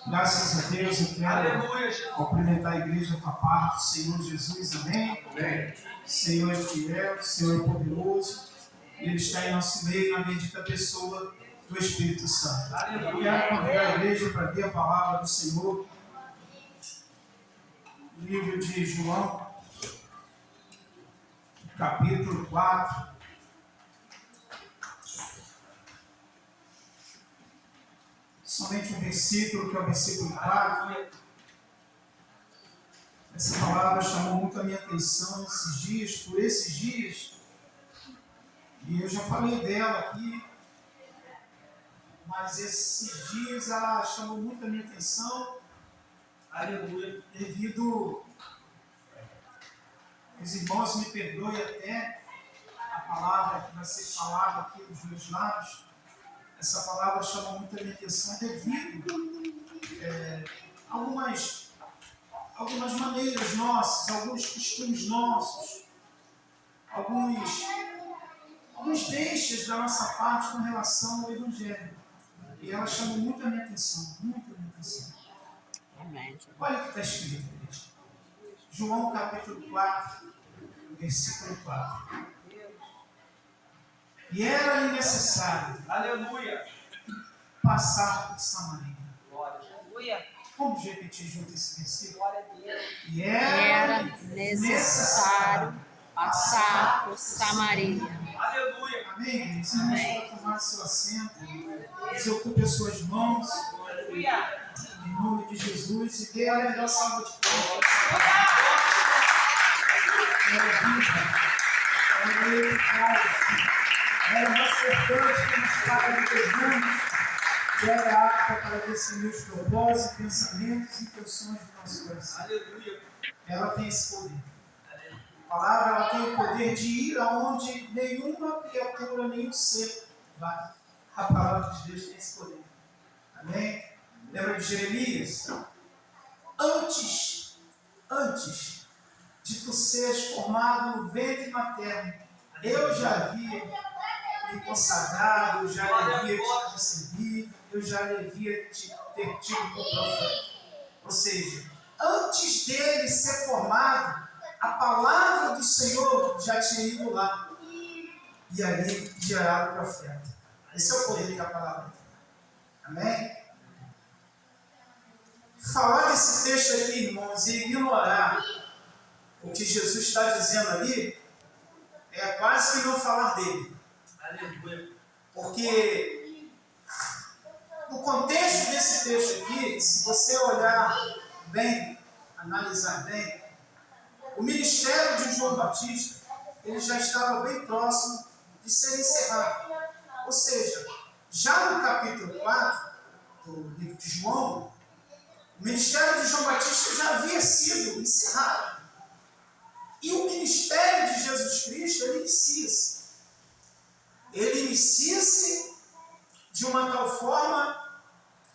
Graças a Deus, eu quero cumprimentar a igreja com a paz do Senhor Jesus, amém? Amém. O Senhor é fiel, o Senhor é poderoso, e Ele está em nosso meio na bendita pessoa do Espírito Santo. Eu quero convidar a igreja para ver a palavra do Senhor, no livro de João, capítulo 4. Somente um versículo, que é o versículo 4. Essa palavra chamou muito a minha atenção por esses dias, e eu já falei dela aqui, mas esses dias ela chamou muito a minha atenção, aleluia, devido, os irmãos me perdoem até a palavra que vai ser falada aqui nos meus lábios. Essa palavra chama muito a minha atenção devido algumas maneiras nossas, alguns costumes nossos, alguns deixas da nossa parte com relação ao Evangelho. E ela chama muito a minha atenção, muito a minha atenção. Amém. Olha o que está escrito, gente. João capítulo 4, versículo 4. E era necessário, aleluia, passar por Samaria. Aleluia. Vamos repetir junto esse versículo? E era necessário passar por Samaria. Aleluia. Amém? Você vai tomar seu assento. Desocupe as suas mãos. Aleluia. Em nome de Jesus. E dê a melhor salva de palmas. Era mais importante que nos para de Jesus. E era apta para definir os propósitos, pensamentos e intenções do nosso coração. Aleluia. Ela tem esse poder. A palavra ela tem o poder de ir aonde nenhuma criatura, nenhum ser vai. A palavra de Deus tem esse poder. Amém? Lembra de Jeremias? Antes de tu seres formado no ventre materno, eu já havia me consagrado, eu já havia te recebido, eu já havia ter tido como profeta. Ou seja, antes dele ser formado, a palavra do Senhor já tinha ido lá e ali gerado o profeta. Esse é o poder da palavra. Amém? Falar desse texto aqui, irmãos, e ignorar o que Jesus está dizendo ali, é quase que não falar dele. Porque no contexto desse texto aqui, se você olhar bem, analisar bem, o ministério de João Batista, ele já estava bem próximo de ser encerrado. Ou seja, já no capítulo 4 do livro de João, o ministério de João Batista já havia sido encerrado. E o ministério de Jesus Cristo, ele inicia-se. Ele inicia-se de uma tal forma,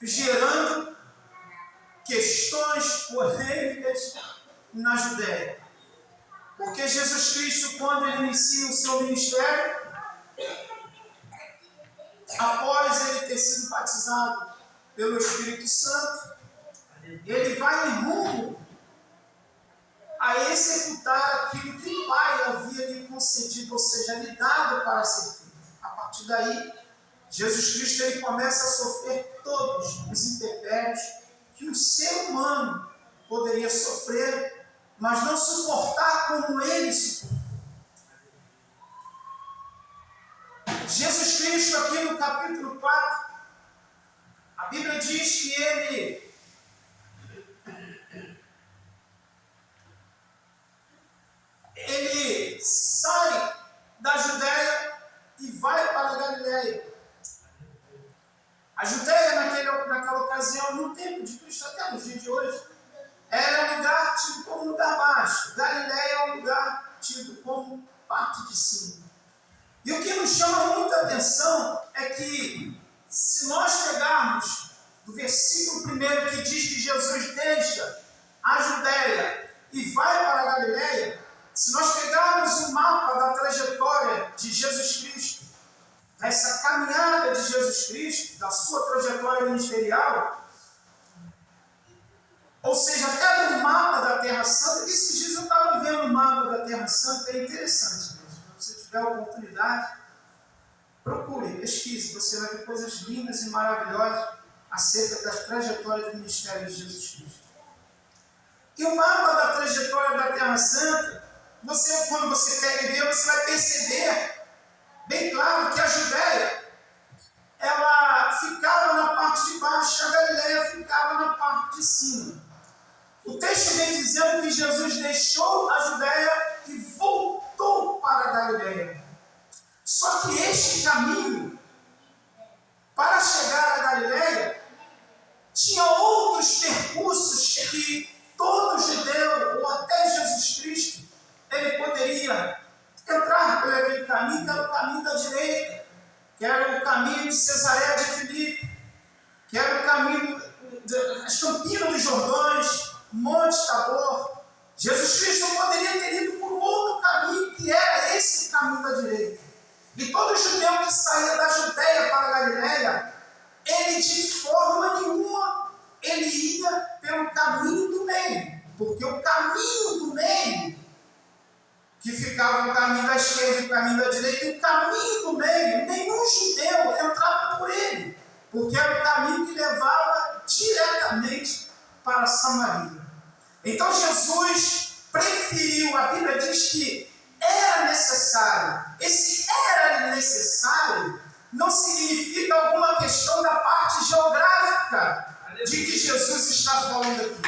gerando questões polêmicas na Judéia. Porque Jesus Cristo, quando ele inicia o seu ministério, após ele ter sido batizado pelo Espírito Santo, ele vai em rumo a executar aquilo que o Pai havia lhe concedido, ou seja, lhe dado para ser feito. A partir daí, Jesus Cristo ele começa a sofrer todos os intempéries que um ser humano poderia sofrer, mas não suportar como ele suportou. Jesus Cristo, aqui no capítulo 4, a Bíblia diz que ele sai da Judéia e vai para a Galileia. A Judéia, naquela ocasião, no tempo de Cristo, até nos dias de hoje, era um lugar tido como lugar baixo. Galileia é um lugar tido como parte de cima. E o que nos chama muita atenção é que, se nós pegarmos do versículo 1 que diz que Jesus deixa a Judéia e vai para a Galileia, se nós pegarmos o mapa da trajetória de Jesus Cristo, dessa caminhada de Jesus Cristo, da sua trajetória ministerial, Ou seja, até no mapa da Terra Santa, que esses dias eu estava vendo o mapa da Terra Santa, é interessante mesmo. Se você tiver a oportunidade, procure, pesquise, você vai ver coisas lindas e maravilhosas acerca da trajetória do ministério de Jesus Cristo. E o mapa da trajetória da Terra Santa, quando você pega e vê, você vai perceber bem claro que a Judéia, ela ficava na parte de baixo, a Galileia ficava na parte de cima. O texto vem dizendo que Jesus deixou a Judéia e voltou para a Galileia. Só que este caminho, para chegar à Galileia, tinha outros percursos que todo judeu, ou até Jesus Cristo, ele poderia entrar por aquele caminho, que era o caminho da direita, que era o caminho de Cesareia de Filipe, que era o caminho das Campinas dos Jordões, Monte Tabor. Jesus Cristo poderia ter ido por outro caminho, que era esse caminho da direita. E todo judeu que saía da Judéia para a Galileia, ele de forma nenhuma, ele ia pelo caminho do meio. Porque o caminho do meio, que ficava o caminho da esquerda e o caminho da direita, e o caminho do meio, nenhum judeu entrava por ele. Porque era o caminho que levava diretamente para Samaria. Então Jesus preferiu, a Bíblia diz que era necessário. Esse era necessário não significa alguma questão da parte geográfica de que Jesus está falando aqui.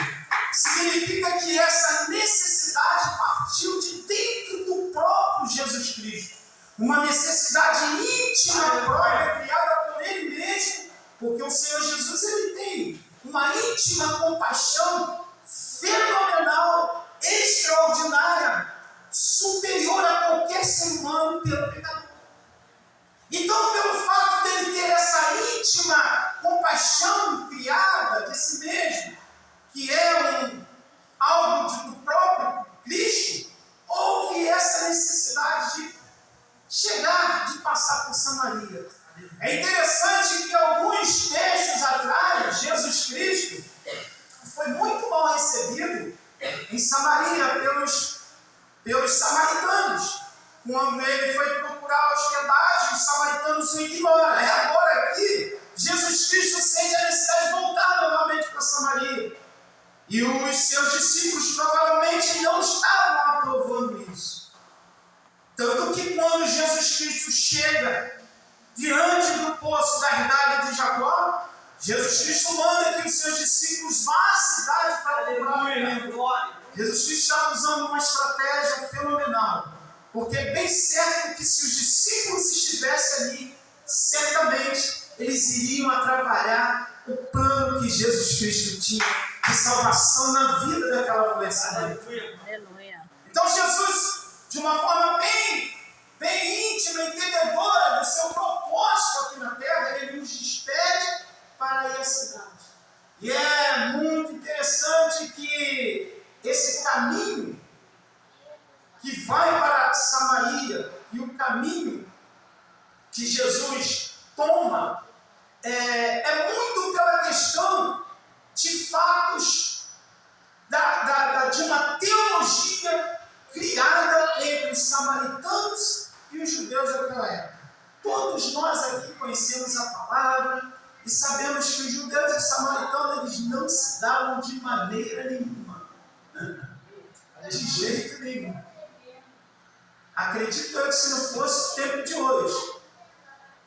Significa que essa necessidade partiu de dentro do próprio Jesus Cristo. Uma necessidade íntima própria, criada por Ele mesmo, porque o Senhor Jesus ele tem uma íntima compaixão fenomenal, extraordinária, superior a qualquer ser humano pelo pecador. Então, pelo fato dele ter essa íntima compaixão criada de si mesmo, que é algo do próprio Cristo, houve essa necessidade de chegar, de passar por Samaria. É interessante que alguns textos atrás, Jesus Cristo foi muito mal recebido em Samaria pelos samaritanos. Quando ele foi procurar hospedagem, os samaritanos o ignoram. É agora aqui, Jesus Cristo sente a necessidade de voltar novamente para Samaria. E os seus discípulos provavelmente não estavam aprovando isso. Tanto que quando Jesus Cristo chega diante do poço da herdade de Jacó, Jesus Cristo manda que os seus discípulos vá à cidade para comprar. Jesus Cristo está usando uma estratégia fenomenal. Porque é bem certo que se os discípulos estivessem ali, certamente eles iriam atrapalhar o plano que Jesus Cristo tinha de salvação na vida daquela mulher samaritana. Então Jesus, de uma forma bem íntima, entendedora do seu propósito aqui na terra, ele nos despede para ir à cidade. E é muito interessante que esse caminho que vai para Samaria e o caminho que Jesus toma é muito pela questão de fatos de uma teologia criada entre os samaritanos e os judeus daquela época. Todos nós aqui conhecemos a palavra e sabemos que os judeus e os samaritanos eles não se davam de maneira nenhuma. De jeito nenhum. Acredito eu que se não fosse o tempo de hoje,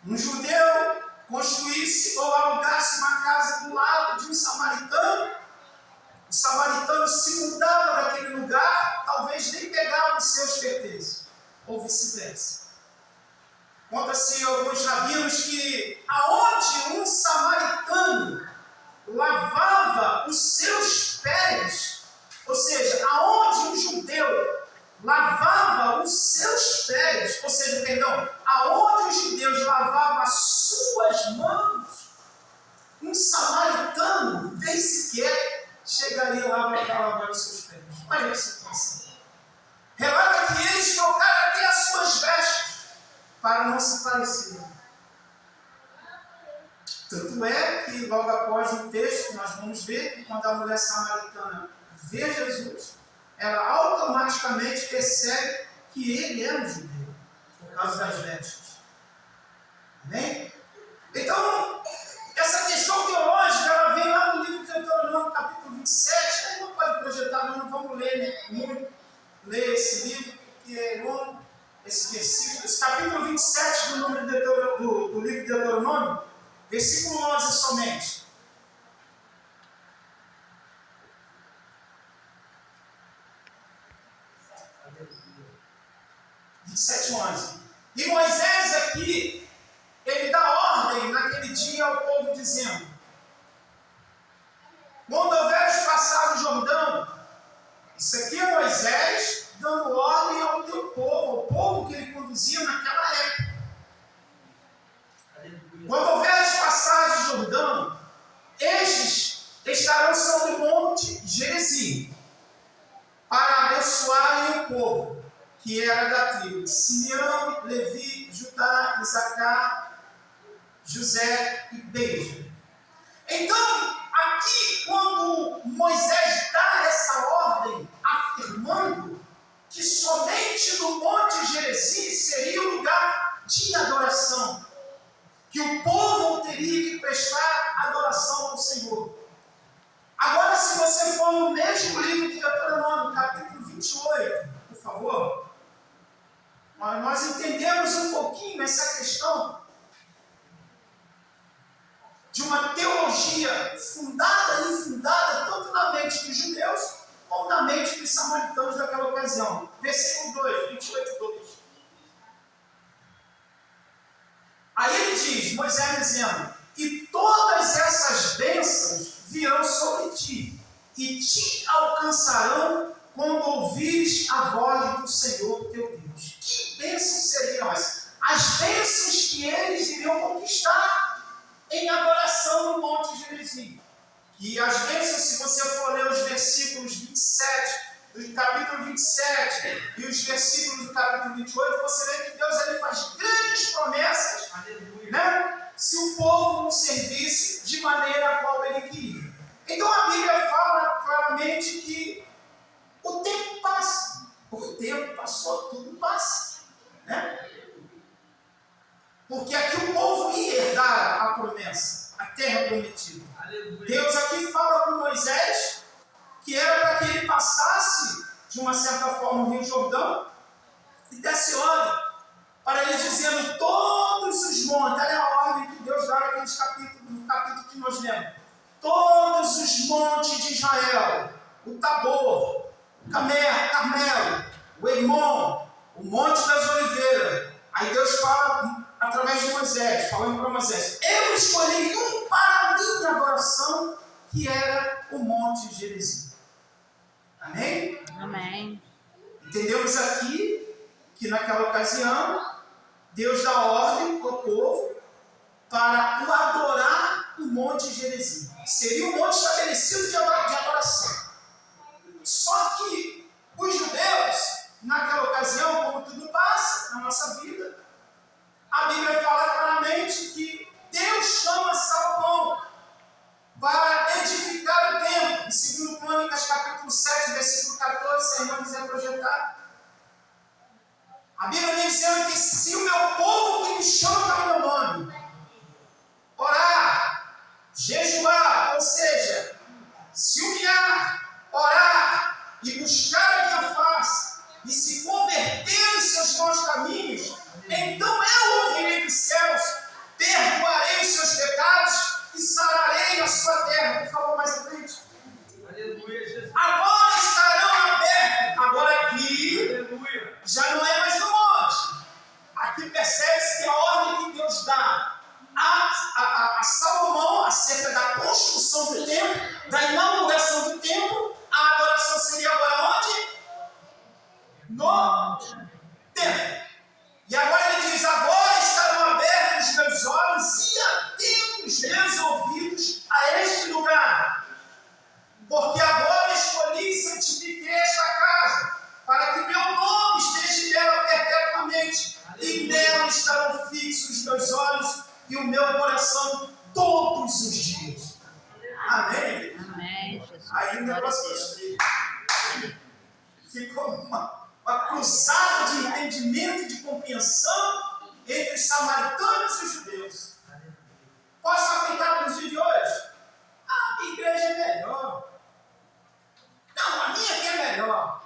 um judeu construísse ou alugasse uma casa do lado de um samaritano, o samaritano se mudava daquele lugar, talvez nem pegava os seus pertences, ou vice-versa. Conta-se alguns rabinos que aonde um samaritano lavava os seus pés, ou seja, aonde um judeu lavava os seus pés, ou seja, aonde os judeus lavavam as suas mãos, um samaritano nem sequer chegaria lá para lavar os seus pés. Olha a situação. Relata que eles trocaram até as suas vestes para não se parecerem. Tanto é que logo após o texto nós vamos ver vê que quando a mulher samaritana vê Jesus, ela automaticamente percebe que ele é um judeu, por causa das vestes. Amém? Então, essa questão teológica, ela vem lá no livro de Deuteronômio, capítulo 27, aí não pode projetar, não vamos ler muito, ler esse livro, porque é longo, esse versículo, esse capítulo 27 do livro de Deuteronômio, versículo 11 somente. E Moisés aqui, ele dá ordem naquele dia ao povo dizendo: quando houveres passado o Jordão, isso aqui é Moisés dando ordem ao teu povo, ao povo que ele conduzia naquela época. Quando houveres passado o Jordão, estes estarão sobre o monte Gerizim, para abençoarem o povo, que era da tribo de Simeão, Levi, Judá, Isacar, José e Benjamim. Então, aqui, quando Moisés dá essa ordem, afirmando que somente no Monte Gerizim seria o lugar de adoração, que o povo teria que prestar adoração ao Senhor. Agora, se você for no mesmo livro de Deuteronômio, capítulo 28, por favor, nós entendemos um pouquinho essa questão de uma teologia fundada e infundada tanto na mente dos judeus como na mente dos samaritanos daquela ocasião. Versículo 2, 28, 2. Aí ele diz, Moisés dizendo: e todas essas bênçãos virão sobre ti, e te alcançarão quando ouvires a voz do Senhor teu Deus. Que bênçãos seriam essas? As bênçãos que eles iriam conquistar em adoração no Monte Gerizim. E as bênçãos, se você for ler os versículos 27, do capítulo 27 e os versículos do capítulo 28, você vê que Deus ele faz grandes promessas, né? Se o povo não servisse de maneira a qual ele queria. Então a Bíblia fala claramente que o tempo passa. O tempo passou, tudo passa, né? Porque aqui o povo ia herdar a promessa, a terra prometida. Aleluia. Deus aqui fala com Moisés que era para que ele passasse, de uma certa forma, o Rio Jordão e desse ordem para ele dizendo todos os montes. Olha a ordem que Deus dá naqueles capítulos, no capítulo que nós lemos. Todos os montes de Israel, o Tabor, o Carmelo, o Hermon, o Monte das Oliveiras. Aí Deus fala através de Moisés, falando para Moisés: eu escolhi um para a minha adoração, que era o Monte Gerizim. Amém? Amém. Entendemos aqui que naquela ocasião Deus dá ordem para o povo para o adorar o Monte Gerizim. Seria um monte estabelecido de adoração. Só que os judeus, naquela ocasião, como tudo passa na nossa vida, a Bíblia fala claramente que Deus chama Salomão para edificar o templo. Em 2 Crônicas, capítulo 7, versículo 14, se a irmã quiser projetar. A Bíblia vem dizendo que se o meu povo que me chama pelo meu nome orar, jejuar, ou seja, se humilhar, orar e buscar a minha face e se converter os seus maus caminhos, então eu ouvirei dos céus, perdoarei os seus pecados e sararei a sua terra. Por favor, mais à frente. Aleluia, Jesus. Agora estarão abertos. Agora aqui, aleluia, já não é mais no monte. Aqui percebe-se que a ordem que Deus dá a Salomão acerca da construção do templo, da inauguração do templo, a adoração seria agora onde? No templo. E agora ele diz: agora estarão abertos os meus olhos e atentos os meus ouvidos a este lugar, porque agora escolhi e santifiquei esta casa, para que meu nome esteja nela perpetuamente, e nela estarão fixos os meus olhos e o meu coração todos os dias. Amém? Amém. negócio gostei. Ficou uma cruzada de entendimento e de compreensão entre os samaritanos e os judeus. Posso aplicar para os dias de hoje? A minha igreja é melhor. Não, a minha que é melhor.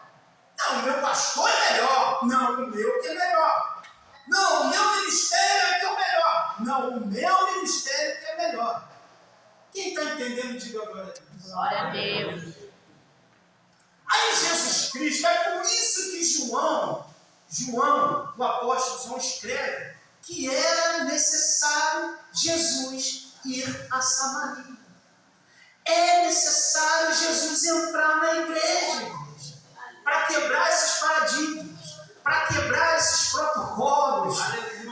Não, o meu pastor é melhor. Não, o meu que é melhor. Não, o meu ministério é que é o melhor. Não, o meu ministério que é melhor. Quem está entendendo, diga agora. Glória a Deus. Aí Jesus Cristo, é por isso que João, o apóstolo João, escreve que era necessário Jesus ir a Samaria. É necessário Jesus entrar na igreja para quebrar esses paradigmas, para quebrar esses protocolos,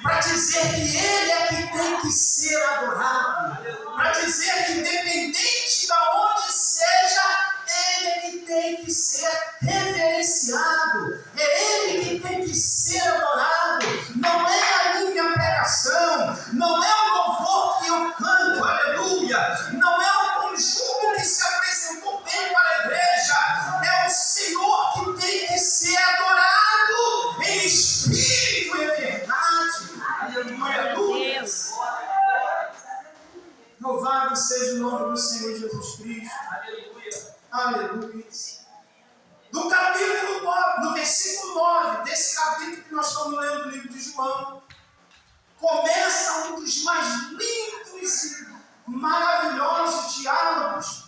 para dizer que Ele é que tem que ser adorado, para dizer que independente de onde seja, Ele é que tem que ser reverenciado, é Ele que tem que ser adorado, não é a minha pregação, não é o louvor que eu canto, aleluia, não é o conjunto que se apresentou bem para a igreja, é o Senhor que tem que ser adorado em espírito e verdade, aleluia. Louvado seja o nome do Senhor Jesus Cristo. Aleluia. No capítulo 9, no versículo 9, desse capítulo que nós estamos lendo no livro de João, começa um dos mais lindos e maravilhosos diálogos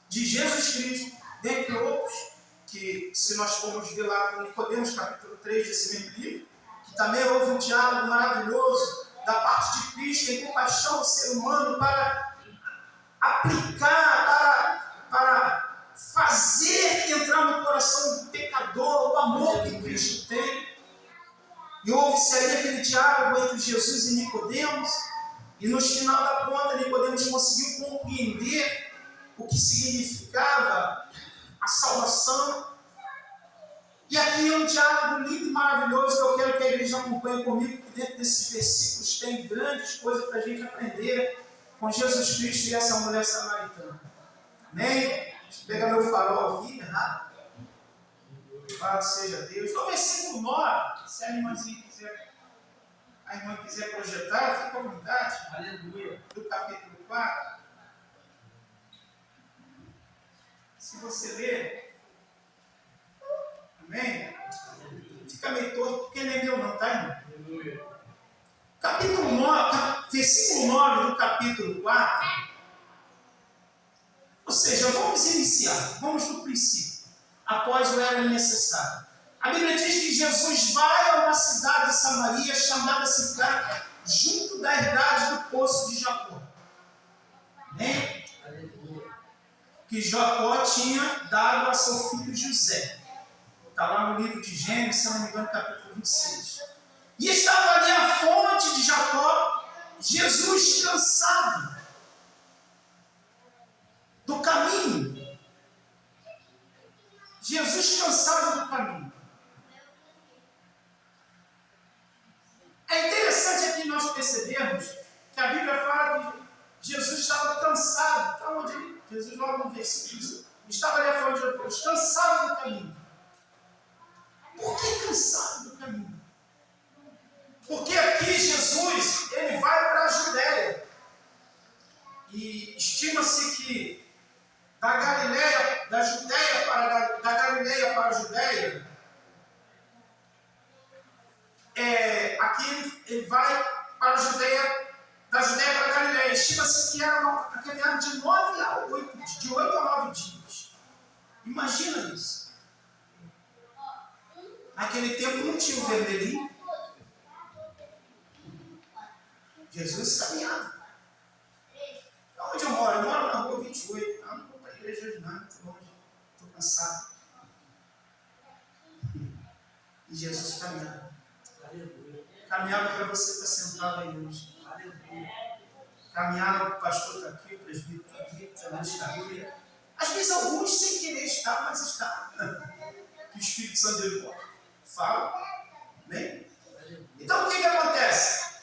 de Jesus Cristo, dentre outros, que se nós formos ver lá com Nicodemos, capítulo 3 desse mesmo livro, que também houve um diálogo maravilhoso da parte de Cristo em compaixão ao ser humano para aplicar, para fazer entrar no coração do pecador o amor que Cristo tem. E houve-se ali aquele diálogo entre Jesus e Nicodemos, e no final da conta Nicodemos conseguiu compreender o que significava a salvação. E aqui é um diálogo lindo e maravilhoso que eu quero que a igreja acompanhe comigo, porque dentro desses versículos tem grandes coisas para a gente aprender com Jesus Cristo e essa mulher samaritana. Amém? Deixa eu pegar meu farol aqui, errado. Louvado seja Deus. No versículo 9, se a irmãzinha quiser projetar, fica à vontade. Aleluia. Do capítulo 4. Se você ler, amém? Fica meio todo, porque nem meu não, tá, irmão? Aleluia. Capítulo 9, versículo 9 do capítulo 4. Ou seja, vamos iniciar, vamos do princípio, após o era necessário. A Bíblia diz que Jesus vai a uma cidade de Samaria chamada Sicar, junto da herdade do poço de Jacó. Né? Que Jacó tinha dado a seu filho José. Está lá no livro de Gênesis, se não me engano, capítulo 26. E estava ali a fonte de Jacó, Jesus cansado do caminho. Jesus cansado do caminho. É interessante aqui nós percebermos que a Bíblia fala que Jesus estava cansado. Está onde ele? Jesus logo no versículo estava ali a fonte de Deus, cansado do caminho. Por que cansado do caminho? Porque aqui Jesus, ele vai para a Judéia. E estima-se que da Galileia para a Judéia, aqui ele vai para a Judéia, da Judéia para a Galileia. Estima-se que era uma caminhada de 8 a 9 dias. Imagina isso. Naquele tempo não tinha o vermelhinho. Jesus caminhava. Onde eu moro? Eu moro na rua 28. Não vou para a igreja hoje não, muito longe. Estou cansado. E Jesus caminhava. Caminhava para você estar sentado aí hoje. Caminhava para o pastor está aqui, o presbítero está aqui, a luz está aqui. Às vezes alguns sem querer estar, mas está. Que o Espírito Santo dele fala. Bem? Então o que acontece?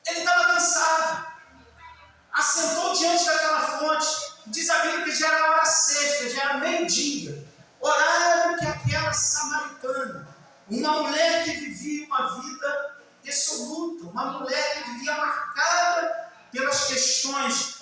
Ele estava cansado. Assentou diante daquela fonte, Diz a Bíblia que já era a hora sexta, já era meio-dia. Horário que aquela samaritana, uma mulher que vivia uma vida dissoluta, uma mulher que vivia marcada pelas questões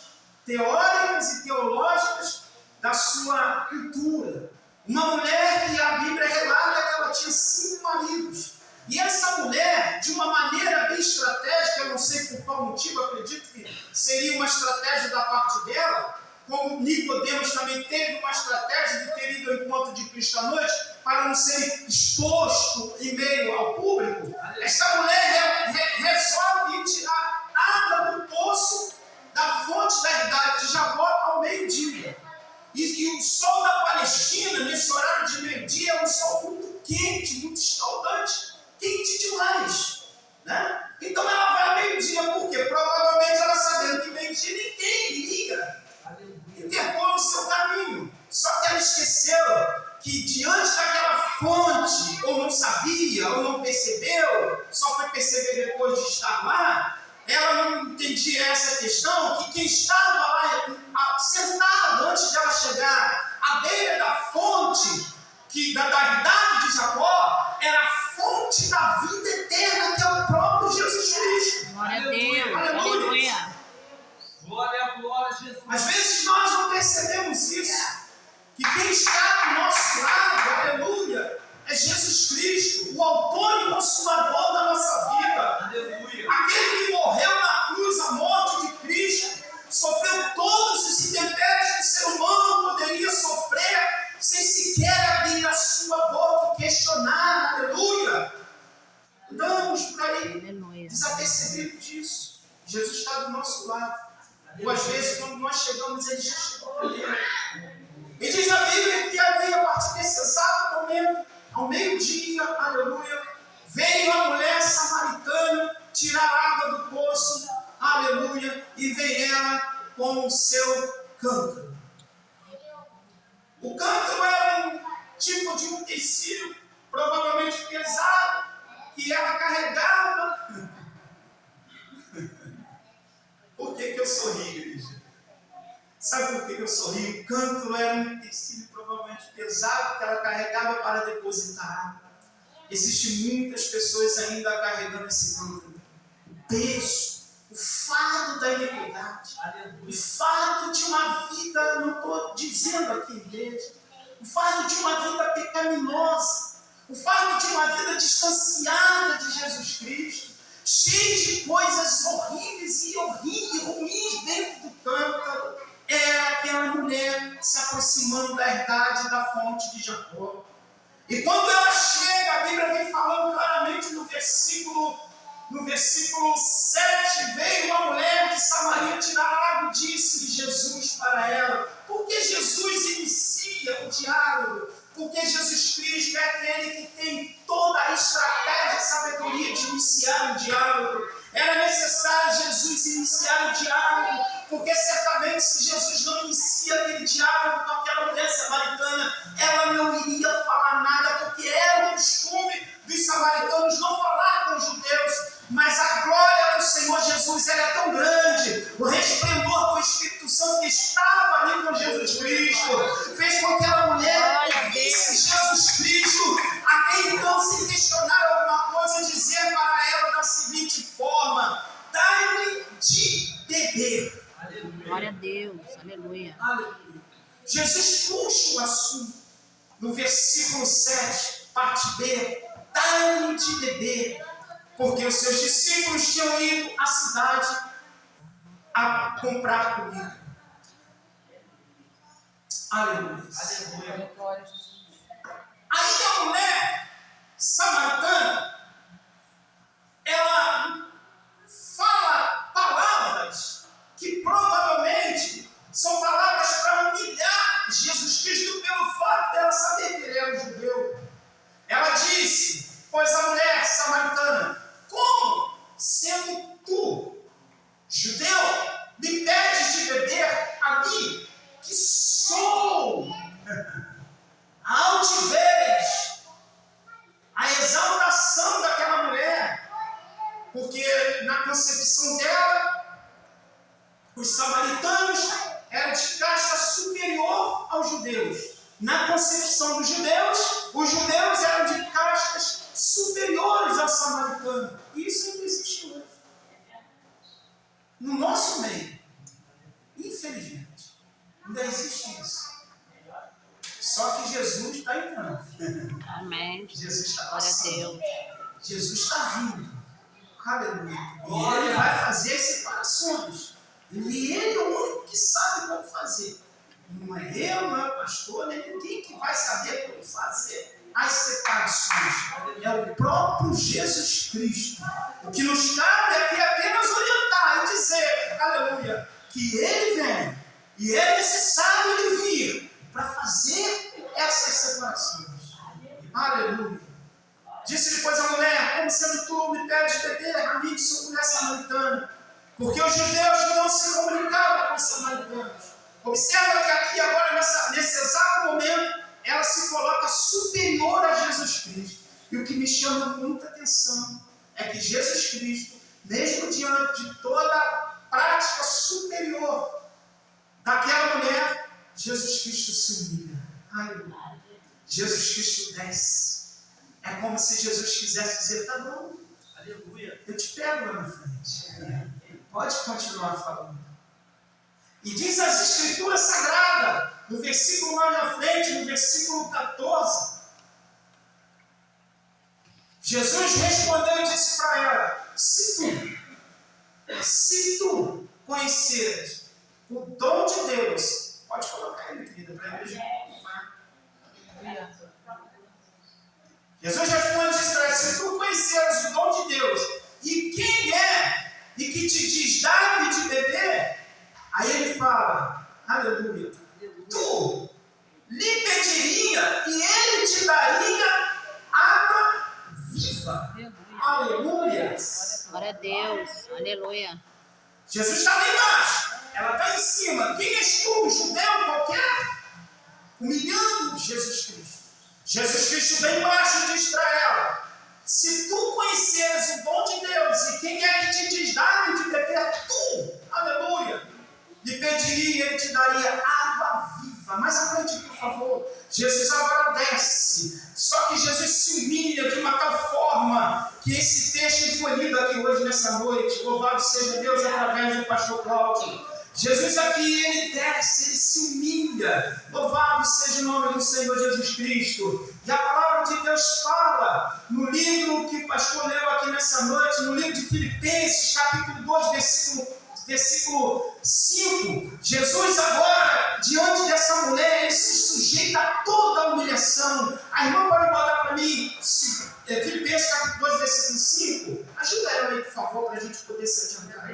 teóricas e teológicas da sua cultura. Uma mulher que a Bíblia relata que ela tinha 5 maridos. E essa mulher, de uma maneira bem estratégica, eu não sei por qual motivo, acredito que seria uma estratégia da parte dela, como Nicodemos também teve uma estratégia de ter ido ao encontro de Cristo à noite, para não ser exposto em meio ao público. Essa mulher resolve tirar água do poço da fonte da idade de Jabó ao meio-dia. E o sol da Palestina, nesse horário de meio-dia, é um sol muito quente, muito escaldante, quente demais, né? Então ela vai ao meio-dia, por quê? Provavelmente ela sabendo que meio-dia ninguém iria interpor no seu caminho. Só que ela esqueceu que diante daquela fonte, ou não sabia, ou não percebeu, só foi perceber depois de estar lá, ela não entendia essa questão, que quem estava lá sentado antes de ela chegar à beira da fonte da idade de Jacó, era a fonte da vida eterna, que é o próprio Jesus Cristo. Glória a Deus. Aleluia. Glória, glória a Jesus. Às vezes nós não percebemos isso, que quem está do nosso lado, aleluia, é Jesus Cristo, o autor e consumador da nossa vida. Aleluia. Aquele que morreu na cruz, a morte de Cristo, sofreu todos os intempéries que o ser humano poderia sofrer, sem sequer abrir a sua boca e questionar, aleluia. Andamos por aí desapercebidos disso. Jesus está do nosso lado. Ou às vezes, quando nós chegamos, ele já chegou primeiro. E diz a Bíblia que ali, a partir desse exato momento, ao meio-dia, aleluia, veio a mulher samaritana tirar água do poço, aleluia, e vem ela com o seu cântaro. O cântaro era um tipo de utensílio, provavelmente pesado, que ela carregava. Por que eu sorri, igreja? Sabe por que eu sorri? O cântaro era um utensílio provavelmente pesado que ela carregava para depositar água. Existem muitas pessoas ainda carregando esse cântaro. O peso, o fardo da iniquidade, o fardo de uma vida, não estou dizendo aqui, igreja, o fardo de uma vida pecaminosa, o fardo de uma vida distanciada de Jesus Cristo, cheio de coisas horríveis e ruins dentro do cântaro. Era aquela mulher se aproximando da herdade da fonte de Jacó. E quando ela chega, a Bíblia vem falando claramente no versículo 7, veio uma mulher de Samaria tirar água e disse-lhe Jesus para ela. Porque Jesus inicia o diálogo? Porque Jesus Cristo é aquele que tem toda a estratégia e sabedoria de iniciar o diálogo. Era necessário Jesus iniciar o diálogo, porque certamente se Jesus não inicia aquele diálogo com aquela mulher samaritana, ela não iria falar nada, porque era o costume dos samaritanos não falar com os judeus. Mas a glória do Senhor Jesus era tão grande, o resplendor do Espírito Santo que estava ali com Jesus Cristo, fez com que aquela mulher visse Jesus Cristo, até então, sem questionar alguma coisa, dizer para ela da seguinte forma: dai-me de beber. Glória a Deus. Aleluia. Aleluia. Jesus puxa o assunto no versículo 7, parte B: dai-me de beber. Porque os seus discípulos tinham ido à cidade a comprar comida. Aleluia. Aleluia. Aí a mulher samaritana, ela fala palavras que provavelmente são palavras para humilhar Jesus Cristo pelo fato dela saber que ele era um judeu. Ela disse, pois a mulher samaritana: como, sendo tu, judeu, me pedes de beber a mim, que sou a altivez, a exaltação Deus. Na concepção dos judeus, os judeus eram de castas superiores ao samaritano. E isso ainda existe hoje. No nosso meio, infelizmente, ainda existe isso. Só que Jesus está entrando. Amém. Jesus está Glória a passando. Deus. Jesus está vindo. Aleluia. E Ele vai fazer as separações. E Ele é o único que sabe como fazer. Não é eu, não é o pastor, nem ninguém que vai saber como fazer as separações. É o próprio Jesus Cristo. O que nos cabe aqui é apenas orientar e dizer, aleluia, que Ele vem e é necessário Ele vir para fazer essas separações. Aleluia. Disse depois a mulher, como sendo tu me pedes beber, a mim sou mulher samaritana. Porque os judeus não se comunicavam com os samaritanos. Observa que aqui agora, nesse exato momento, ela se coloca superior a Jesus Cristo. E o que me chama muita atenção é que Jesus Cristo, mesmo diante de toda a prática superior daquela mulher, Jesus Cristo se humilha. Aleluia. Jesus Cristo desce. É como se Jesus quisesse dizer, tá bom, aleluia, eu te pego lá na frente. Pode continuar falando. E diz as Escrituras Sagradas, no versículo lá na frente, no versículo 14, Jesus respondeu e disse para ela, se tu conheceres o dom de Deus, pode colocar ele, querida, para a igreja. Jesus responde e diz para ela, se tu conheceres o dom de Deus, e quem é, e que te diz, dá-me de beber, aí ele fala, aleluia, tu lhe pediria e ele te daria água viva. Aleluia. Glória a Deus. Aleluia. Jesus está lá embaixo, ela está em cima. Quem és tu, um judeu qualquer? Humilhando Jesus Cristo. Jesus Cristo vem embaixo e diz para ela, se tu conheceres o dom de Deus, e quem é que te diz, dá-me de beber, tu, aleluia, lhe pediria e ele te daria água viva. Mais à frente, por favor. Jesus agora desce. Só que Jesus se humilha de uma tal forma que esse texto foi lido aqui hoje nessa noite. Louvado seja Deus através do pastor Cláudio. Jesus aqui, ele desce, ele se humilha. Louvado seja o nome do Senhor Jesus Cristo. E a palavra de Deus fala no livro que o pastor leu aqui nessa noite, no livro de Filipenses, capítulo 2, versículo 5, Jesus agora, diante dessa mulher, ele se sujeita a toda a humilhação. A irmã pode botar para mim, Filipenses capítulo 2, versículo 5. Ajuda ela aí, por favor, para a gente poder se adiantar.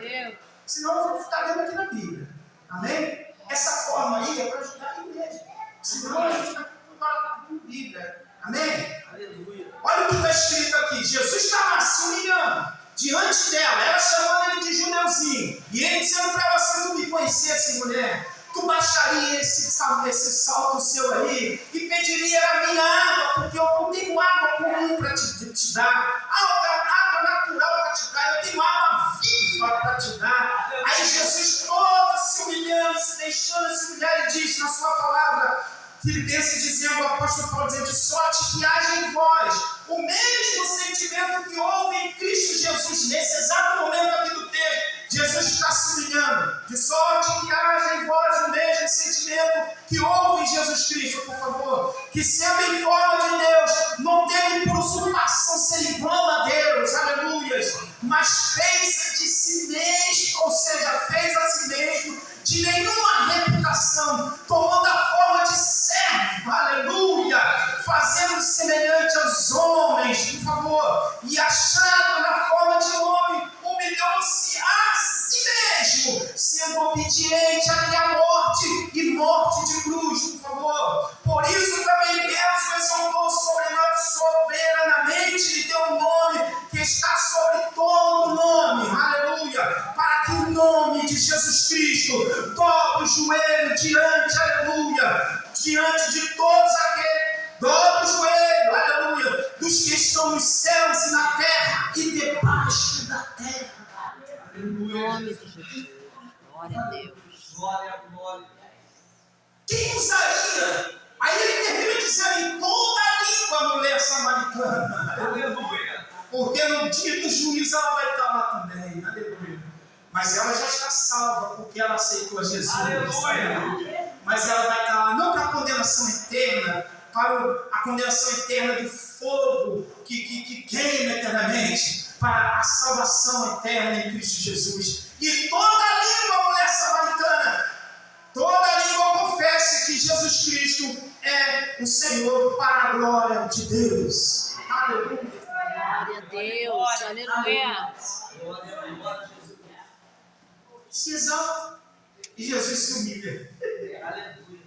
Senão eu vou ficar lendo aqui na Bíblia. Amém? Essa forma aí é para ajudar a igreja. Senão a gente vai estar com a Bíblia. Amém? Aleluia. Olha o que está escrito aqui. Jesus está lá se humilhando diante dela, ela chamando ele de Judeuzinho, e ele dizendo para ela, se tu me conhecesse, mulher, tu baixaria esse salto seu aí e pediria a minha água, porque eu não tenho água comum para te dar, água natural para te dar, eu tenho água viva para te dar. Aí Jesus todo se humilhando, se deixando se humilhar, ele diz na sua palavra, Filipenses dizendo, o apóstolo Paulo dizendo, de sorte que haja em vós o mesmo sentimento que houve em Cristo Jesus. Nesse exato momento aqui do texto, Jesus está se humilhando. De sorte que haja em vós o mesmo sentimento que houve em Jesus Cristo, por favor. Que sendo em forma de Deus, não teve por usurpação ser igual a Deus, aleluias, mas fez de si mesmo, ou seja, fez a si mesmo de nenhuma reputação, tomando a forma de servo, aleluia, fazendo semelhante aos homens, por favor, e achando na forma de homem, humilhou-se a si mesmo, sendo obediente até a morte e morte de cruz, por favor. Por isso também Deus o exaltou soberanamente e deu um nome que está sobre todo nome, aleluia, para que o nome de Jesus Cristo dobre o joelho diante de todos aqueles, dobre o joelho, aleluia, dos que estão nos céus e na terra e debaixo da terra. Em nome de Jesus. Glória a Deus. Glória, glória. Quem usaria porque no dia do juízo ela vai estar lá também. Aleluia. Mas ela já está salva, porque ela aceitou a Jesus. Aleluia. Mas ela vai estar lá não para a condenação eterna, para a condenação eterna do fogo que queima eternamente, para a salvação eterna em Cristo Jesus. E toda língua, mulher samaritana, toda língua confesse que Jesus Cristo é o Senhor, para a glória de Deus. Aleluia. Glória a Deus. Aleluia. Glória, Jesus. Se exalta e Jesus se humilha. Aleluia.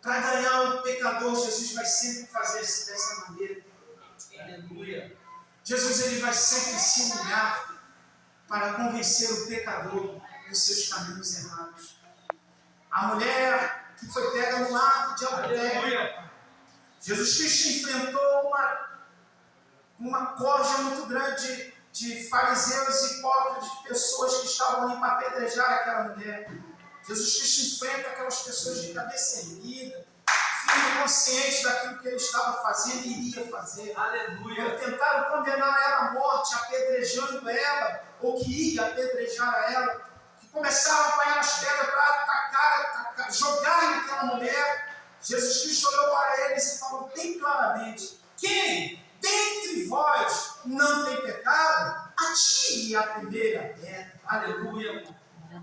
Para ganhar o pecador, Jesus vai sempre fazer isso dessa maneira. Aleluia. Jesus ele vai sempre se humilhar para convencer o pecador dos seus caminhos errados. A mulher que foi pega no ato de adultério, Aleluia. Jesus Cristo enfrentou uma corja muito grande de fariseus e hipócritas, de pessoas que estavam ali para apedrejar aquela mulher. Jesus Cristo enfrenta aquelas pessoas de cabeça erguida, firme, consciente daquilo que ele estava fazendo e iria fazer. Aleluia. Quando tentaram condenar ela à morte, apedrejando ela, ou que ia apedrejar ela, que começaram a apanhar as pedras para atacar, jogar naquela mulher, Jesus Cristo olhou para eles e falou bem claramente: quem dentre vós não tem pecado, atire a primeira pedra. Aleluia.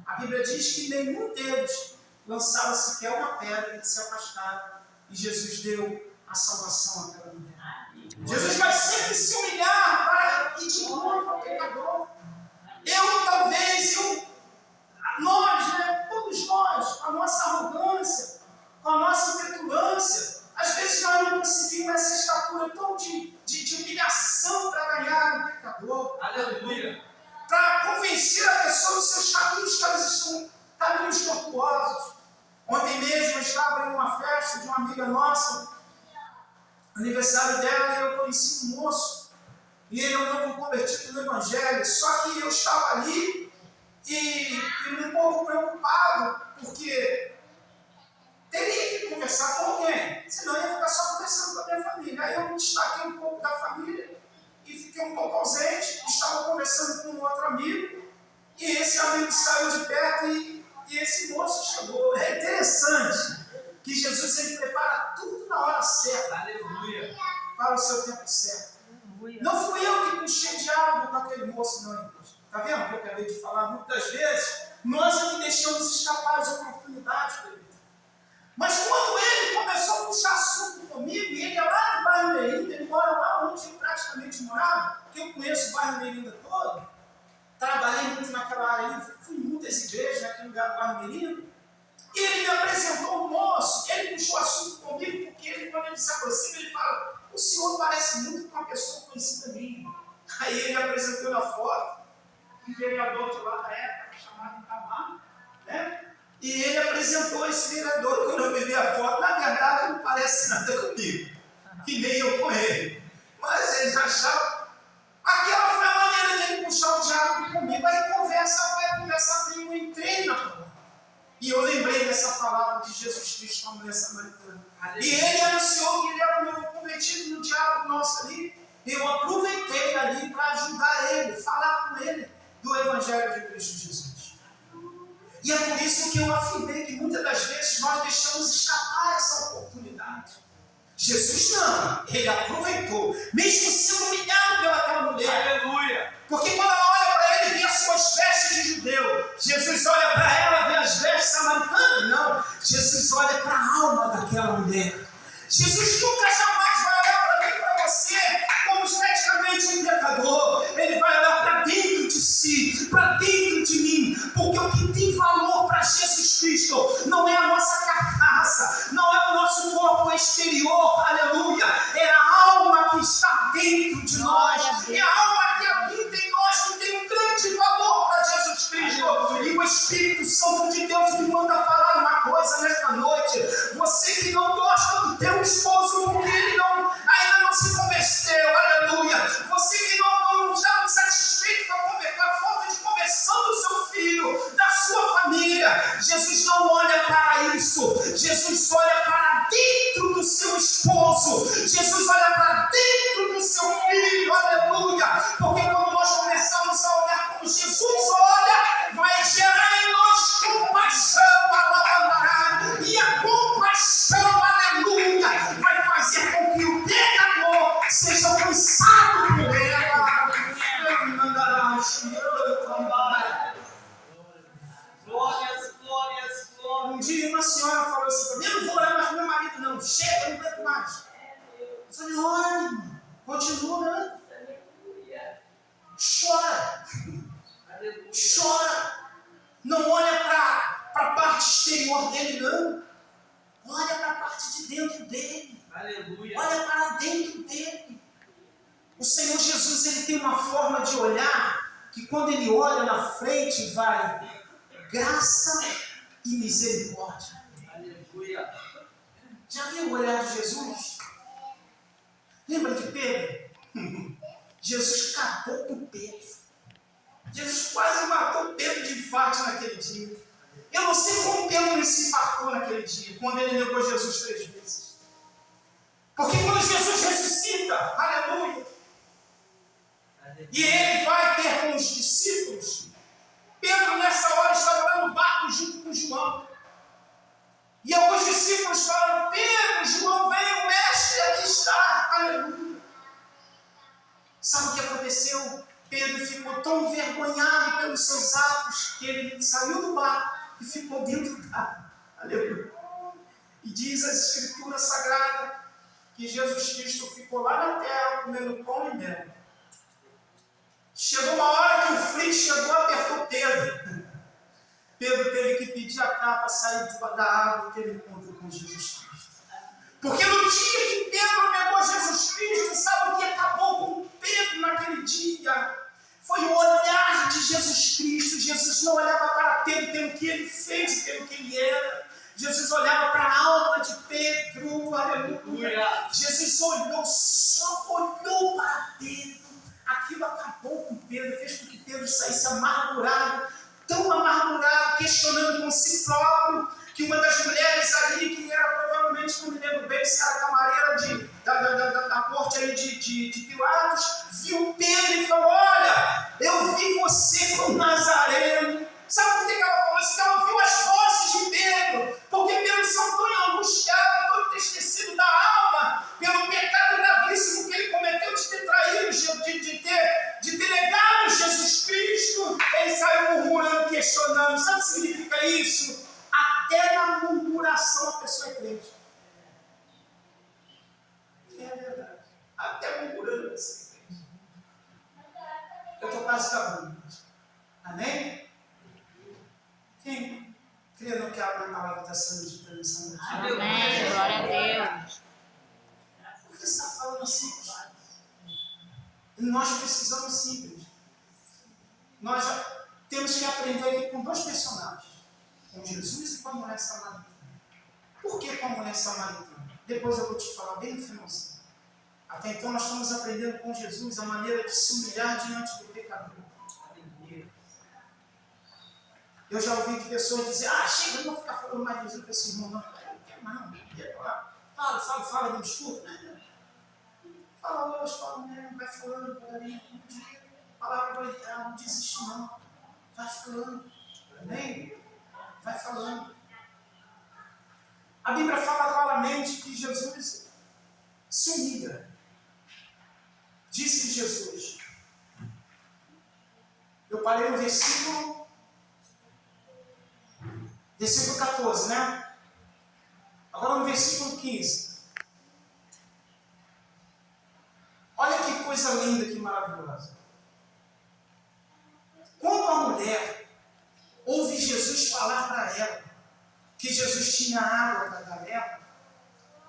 A Bíblia diz que nenhum deles lançava sequer uma pedra e se afastaram. E Jesus deu a salvação àquela mulher. Jesus vai sempre se humilhar para ir de encontro ao pecador. Nós, todos nós, com a nossa arrogância, com a nossa petulância, às vezes nós não conseguimos essa estatura tão de humilhação para ganhar um pecador. Aleluia. Para convencer a pessoa dos seus caminhos, que elas estão caminhos tortuosos. Ontem mesmo eu estava em uma festa de uma amiga nossa, aniversário dela, e eu conheci um moço, e ele é um novo convertido no Evangelho, só que eu estava ali e um pouco preocupado, porque teria que conversar com alguém, senão eu ia ficar só conversando com a minha família. Aí eu me destaquei um pouco da família e fiquei um pouco ausente, estava conversando com um outro amigo, e esse amigo saiu de perto e esse moço chegou. É interessante que Jesus ele prepara tudo na hora certa. Aleluia. Para o seu tempo certo. Não fui eu que puxei diálogo com aquele moço, não, irmãos. Está vendo o que eu acabei de falar? Muitas vezes, nós é que deixamos escapar as oportunidades, bebê. Mas quando ele começou a puxar assunto comigo, e ele é lá do bairro Merinda, ele mora lá onde eu praticamente morava, que eu conheço o bairro Merinda todo, trabalhei muito naquela área ali, fui em muitas igrejas naquele lugar do bairro Merinda, e ele me apresentou um moço, ele puxou assunto comigo, porque ele, quando ele se aproxima, ele fala: o senhor parece muito com uma pessoa conhecida minha. Aí ele me apresentou na foto, um vereador de lá da época, chamado Itamar, né? E ele apresentou esse vereador. Quando eu vi a foto, na verdade não parece nada comigo, e nem eu com ele. Mas eles achavam. Aquela foi a maneira dele puxar o diálogo comigo. Aí conversa bem, eu entrei na palavra. E eu lembrei dessa palavra de Jesus Cristo com a mulher samaritana. E ele anunciou que ele era um novo convertido no diálogo nosso ali. Eu aproveitei ali para ajudar ele, falar com ele do Evangelho de Cristo Jesus. E é por isso que eu afirmei que muitas das vezes nós deixamos escapar essa oportunidade. Jesus não, ele aproveitou, mesmo sendo humilhado pelaquela mulher. Aleluia. Porque quando ela olha para ele, vê as suas vestes de judeu. Jesus olha para ela, vê as vestes samaritanas. Não, Jesus olha para a alma daquela mulher. Jesus nunca jamais vai olhar para mim e para você como esteticamente um pecador. Ele vai olhar para dentro de si, para dentro de mim. Porque o que tem valor para Jesus Cristo não é a nossa carcaça, não é o nosso corpo exterior, aleluia. É a alma que está dentro de nós. É a alma que habita em nós, que tem um grande valor para Jesus Cristo. E o Espírito Santo de Deus me manda falar uma coisa nesta noite. Você que não gosta do teu esposo porque ele ainda não se converteu, aleluia. Você que não já não satisfeito com a falta de conversão do seu filho, da sua família. Jesus não olha para isso. Jesus olha para dentro do seu esposo. Jesus olha para dentro do do seu Filho, aleluia. Porque quando nós começamos a olhar como Jesus olha, vai gerar em nós compaixão, alabandará. E a compaixão, aleluia, vai fazer com que o pecador seja alcançado por ela. Glórias, glórias, glórias. Um dia uma senhora falou assim para mim: eu não vou orar mais pro meu marido, não. Chega, eu não aguento mais. Eu falei: olha, irmão, continua, né? Chora. Aleluia. Chora. Não olha para a parte exterior dele, não. Olha para a parte de dentro dele. Aleluia. Olha para dentro dele. O Senhor Jesus, ele tem uma forma de olhar que quando ele olha na frente vai graça e misericórdia. Aleluia. Já viu o olhar de Jesus? Lembra de Pedro? Jesus acabou com Pedro. Jesus quase matou Pedro de infarto naquele dia. Eu não sei como Pedro não se infartou naquele dia, quando ele negou Jesus 3 vezes. Porque quando Jesus ressuscita, aleluia, e ele vai ter com os discípulos, Pedro nessa hora estava lá no barco junto com João. E alguns discípulos falam: Pedro, João, vem, o mestre aqui está, aleluia. Sabe o que aconteceu? Pedro ficou tão envergonhado pelos seus atos que ele saiu do barco e ficou dentro do barco, aleluia. E diz as Escrituras Sagradas que Jesus Cristo ficou lá na terra comendo pão e mel. Chegou uma hora que o frio chegou, apertou Pedro. Pedro teve que pedir a capa, sair da água e ter um encontro com Jesus Cristo. Porque no dia que Pedro negou Jesus Cristo, sabe o que acabou com Pedro naquele dia? Foi o olhar de Jesus Cristo. Jesus não olhava para Pedro pelo que ele fez e pelo que ele era. Jesus olhava para a alma de Pedro, aleluia. Jesus olhou, só olhou para Pedro. Aquilo acabou com Pedro, fez com que Pedro saísse amargurado, tão amargurado, questionando com si próprio, que uma das mulheres ali, que era provavelmente, não me lembro bem, se era a camareira da corte ali de Pilatos, viu Pedro e falou: olha, eu vi você com Nazareno. Sabe por que ela falou isso? Porque ela ouviu as vozes de Pedro, porque Pedro estava tão angustiado, tão entristecido da alma, pelo pecado gravíssimo que ele cometeu de ter traído, de ter negado Jesus Cristo. Ele saiu murmurando, questionando. Sabe o que significa isso? Até na murmuração a pessoa é crente. É verdade. Até murmurando a pessoa é crente. Eu estou quase acabando. Amém? Quem crê no que a palavra está sendo dita nessa noite? Amém. Glória a Deus. Por que você está falando simples? Nós precisamos simples. Nós temos que aprender aqui com 2 personagens. Com Jesus e com a mulher samaritana. Por que com a mulher samaritana? Depois eu vou te falar bem no finalzinho. Até então nós estamos aprendendo com Jesus a maneira de se humilhar diante do pecador. Eu já ouvi pessoas dizer: ah, chega, eu não vou ficar falando mais de Jesus para esse irmão, não. Não, fala, não escuta. Fala hoje, fala mesmo, vai falando, por ali, um dia, a palavra vai entrar, não desiste não. Vai falando, amém? Vai falando. A Bíblia fala claramente que Jesus se humilha. Disse Jesus. Eu parei no versículo 14, né? Agora no versículo 15. Olha que coisa linda, que maravilhosa. Quando a mulher ouve Jesus falar para ela que Jesus tinha água para dar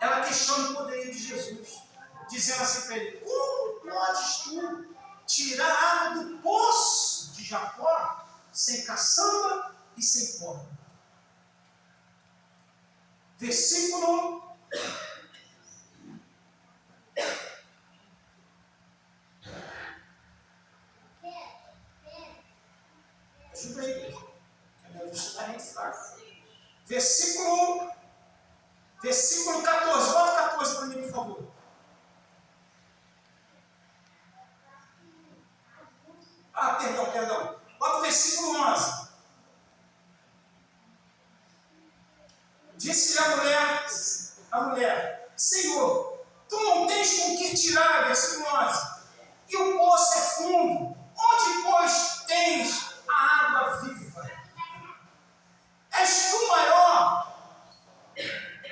ela questiona o poderio de Jesus, dizendo assim para ele: como podes tu tirar água do poço de Jacó sem caçamba e sem corda? Versículo 14, bota 14 para mim, por favor. Disse a mulher, Senhor, tu não tens com que tirar, versículo 11, e o poço é fundo, onde, pois, tens a água viva? És tu maior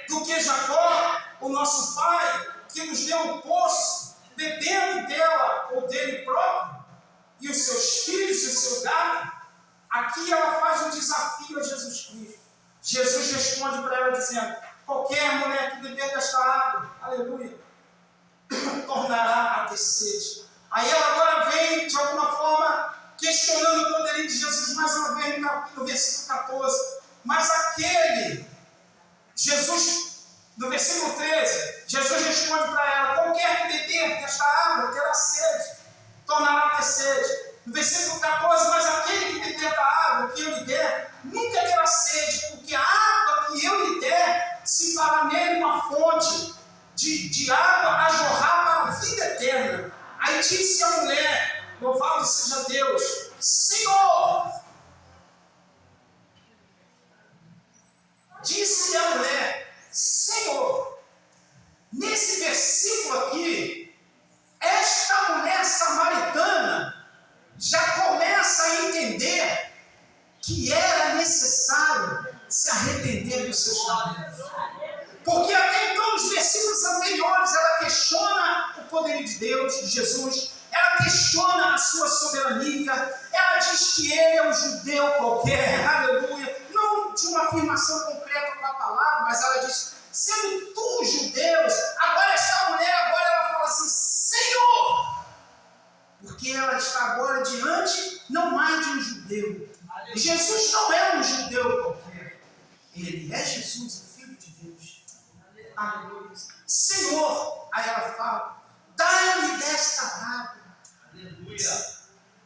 do que Jacó, o nosso pai, que nos deu o poço, bebendo dela ou dele próprio, e os seus filhos e o seu gado? Aqui ela faz um desafio a Jesus Cristo. Jesus responde para ela dizendo, qualquer mulher que beber desta água, aleluia, tornará a ter sede. Aí ela agora vem, de alguma forma, questionando o poderio de Jesus, mais uma vez no versículo 14. Mas aquele, Jesus, no versículo 13, Jesus responde para ela, qualquer que beber desta água terá sede, tornará a ter sede. No versículo 14, mas aquele que beber da água que eu lhe der, nunca terá sede, porque a água que eu lhe der, se fará nele uma fonte de água a jorrar para a vida eterna. Aí disse a mulher, louvado seja Deus, Senhor, disse a mulher, Senhor, nesse versículo aqui, esta mulher samaritana já começa a entender que era necessário se arrepender dos seus pecados. Porque até então, nos versículos anteriores, ela questiona o poder de Deus, de Jesus, ela questiona a sua soberania, ela diz que ele é um judeu qualquer, aleluia, não de uma afirmação concreta com a palavra, mas ela diz, sendo tu judeus, agora esta mulher, agora ela fala assim, Senhor, porque ela está agora diante, não mais de um judeu. Jesus não é um judeu qualquer, ele é Jesus, o Filho de Deus. Aleluia. Senhor, aí ela fala, dá-me desta água. Aleluia.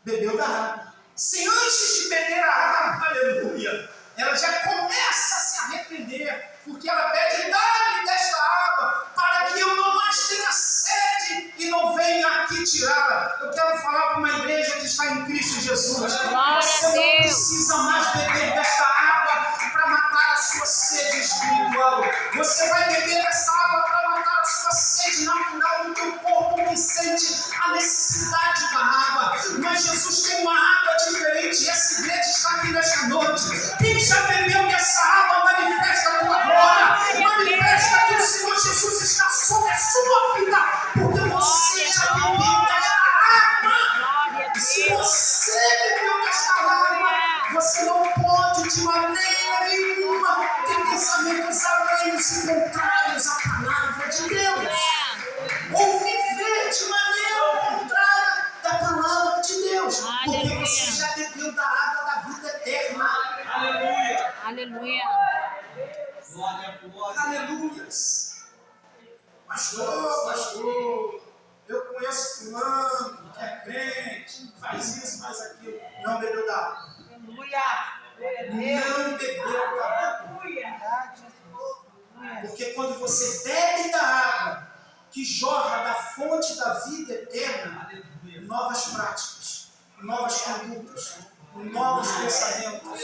Bebeu da água. Se antes de beber a água, aleluia, ela já começa a se arrepender, porque ela pede, dá-me desta água, para que eu não mais tenha sede e não venha aqui tirá-la. Eu quero falar para uma igreja que está em Cristo Jesus. Glória Você a não Deus. precisa mais beber desta água para matar a sua sede espiritual. Você vai beber dessa água para matar a sua sede natural do teu corpo que sente a necessidade da água. Mas Jesus tem uma água diferente e essa igreja está aqui nesta noite. Quem já bebeu dessa água, manifesta a tua glória. Manifesta que o Senhor Jesus está sobre a sua vida, porque você já bebeu desta água. Se você bebeu desta água, você não pode de maneira nenhuma ter pensamentos alheios e contrários à palavra de Deus, ou viver de maneira contrária da palavra de Deus, porque você já bebeu da água da vida eterna. Aleluia. Aleluia. Glória, glória. Aleluia. Pastor, eu conheço fulano que é crente, faz isso, faz aquilo. Não bebeu da água. Não bebeu da água. Porque quando você bebe da água que jorra da fonte da vida eterna, novas práticas, novas condutas, novos pensamentos.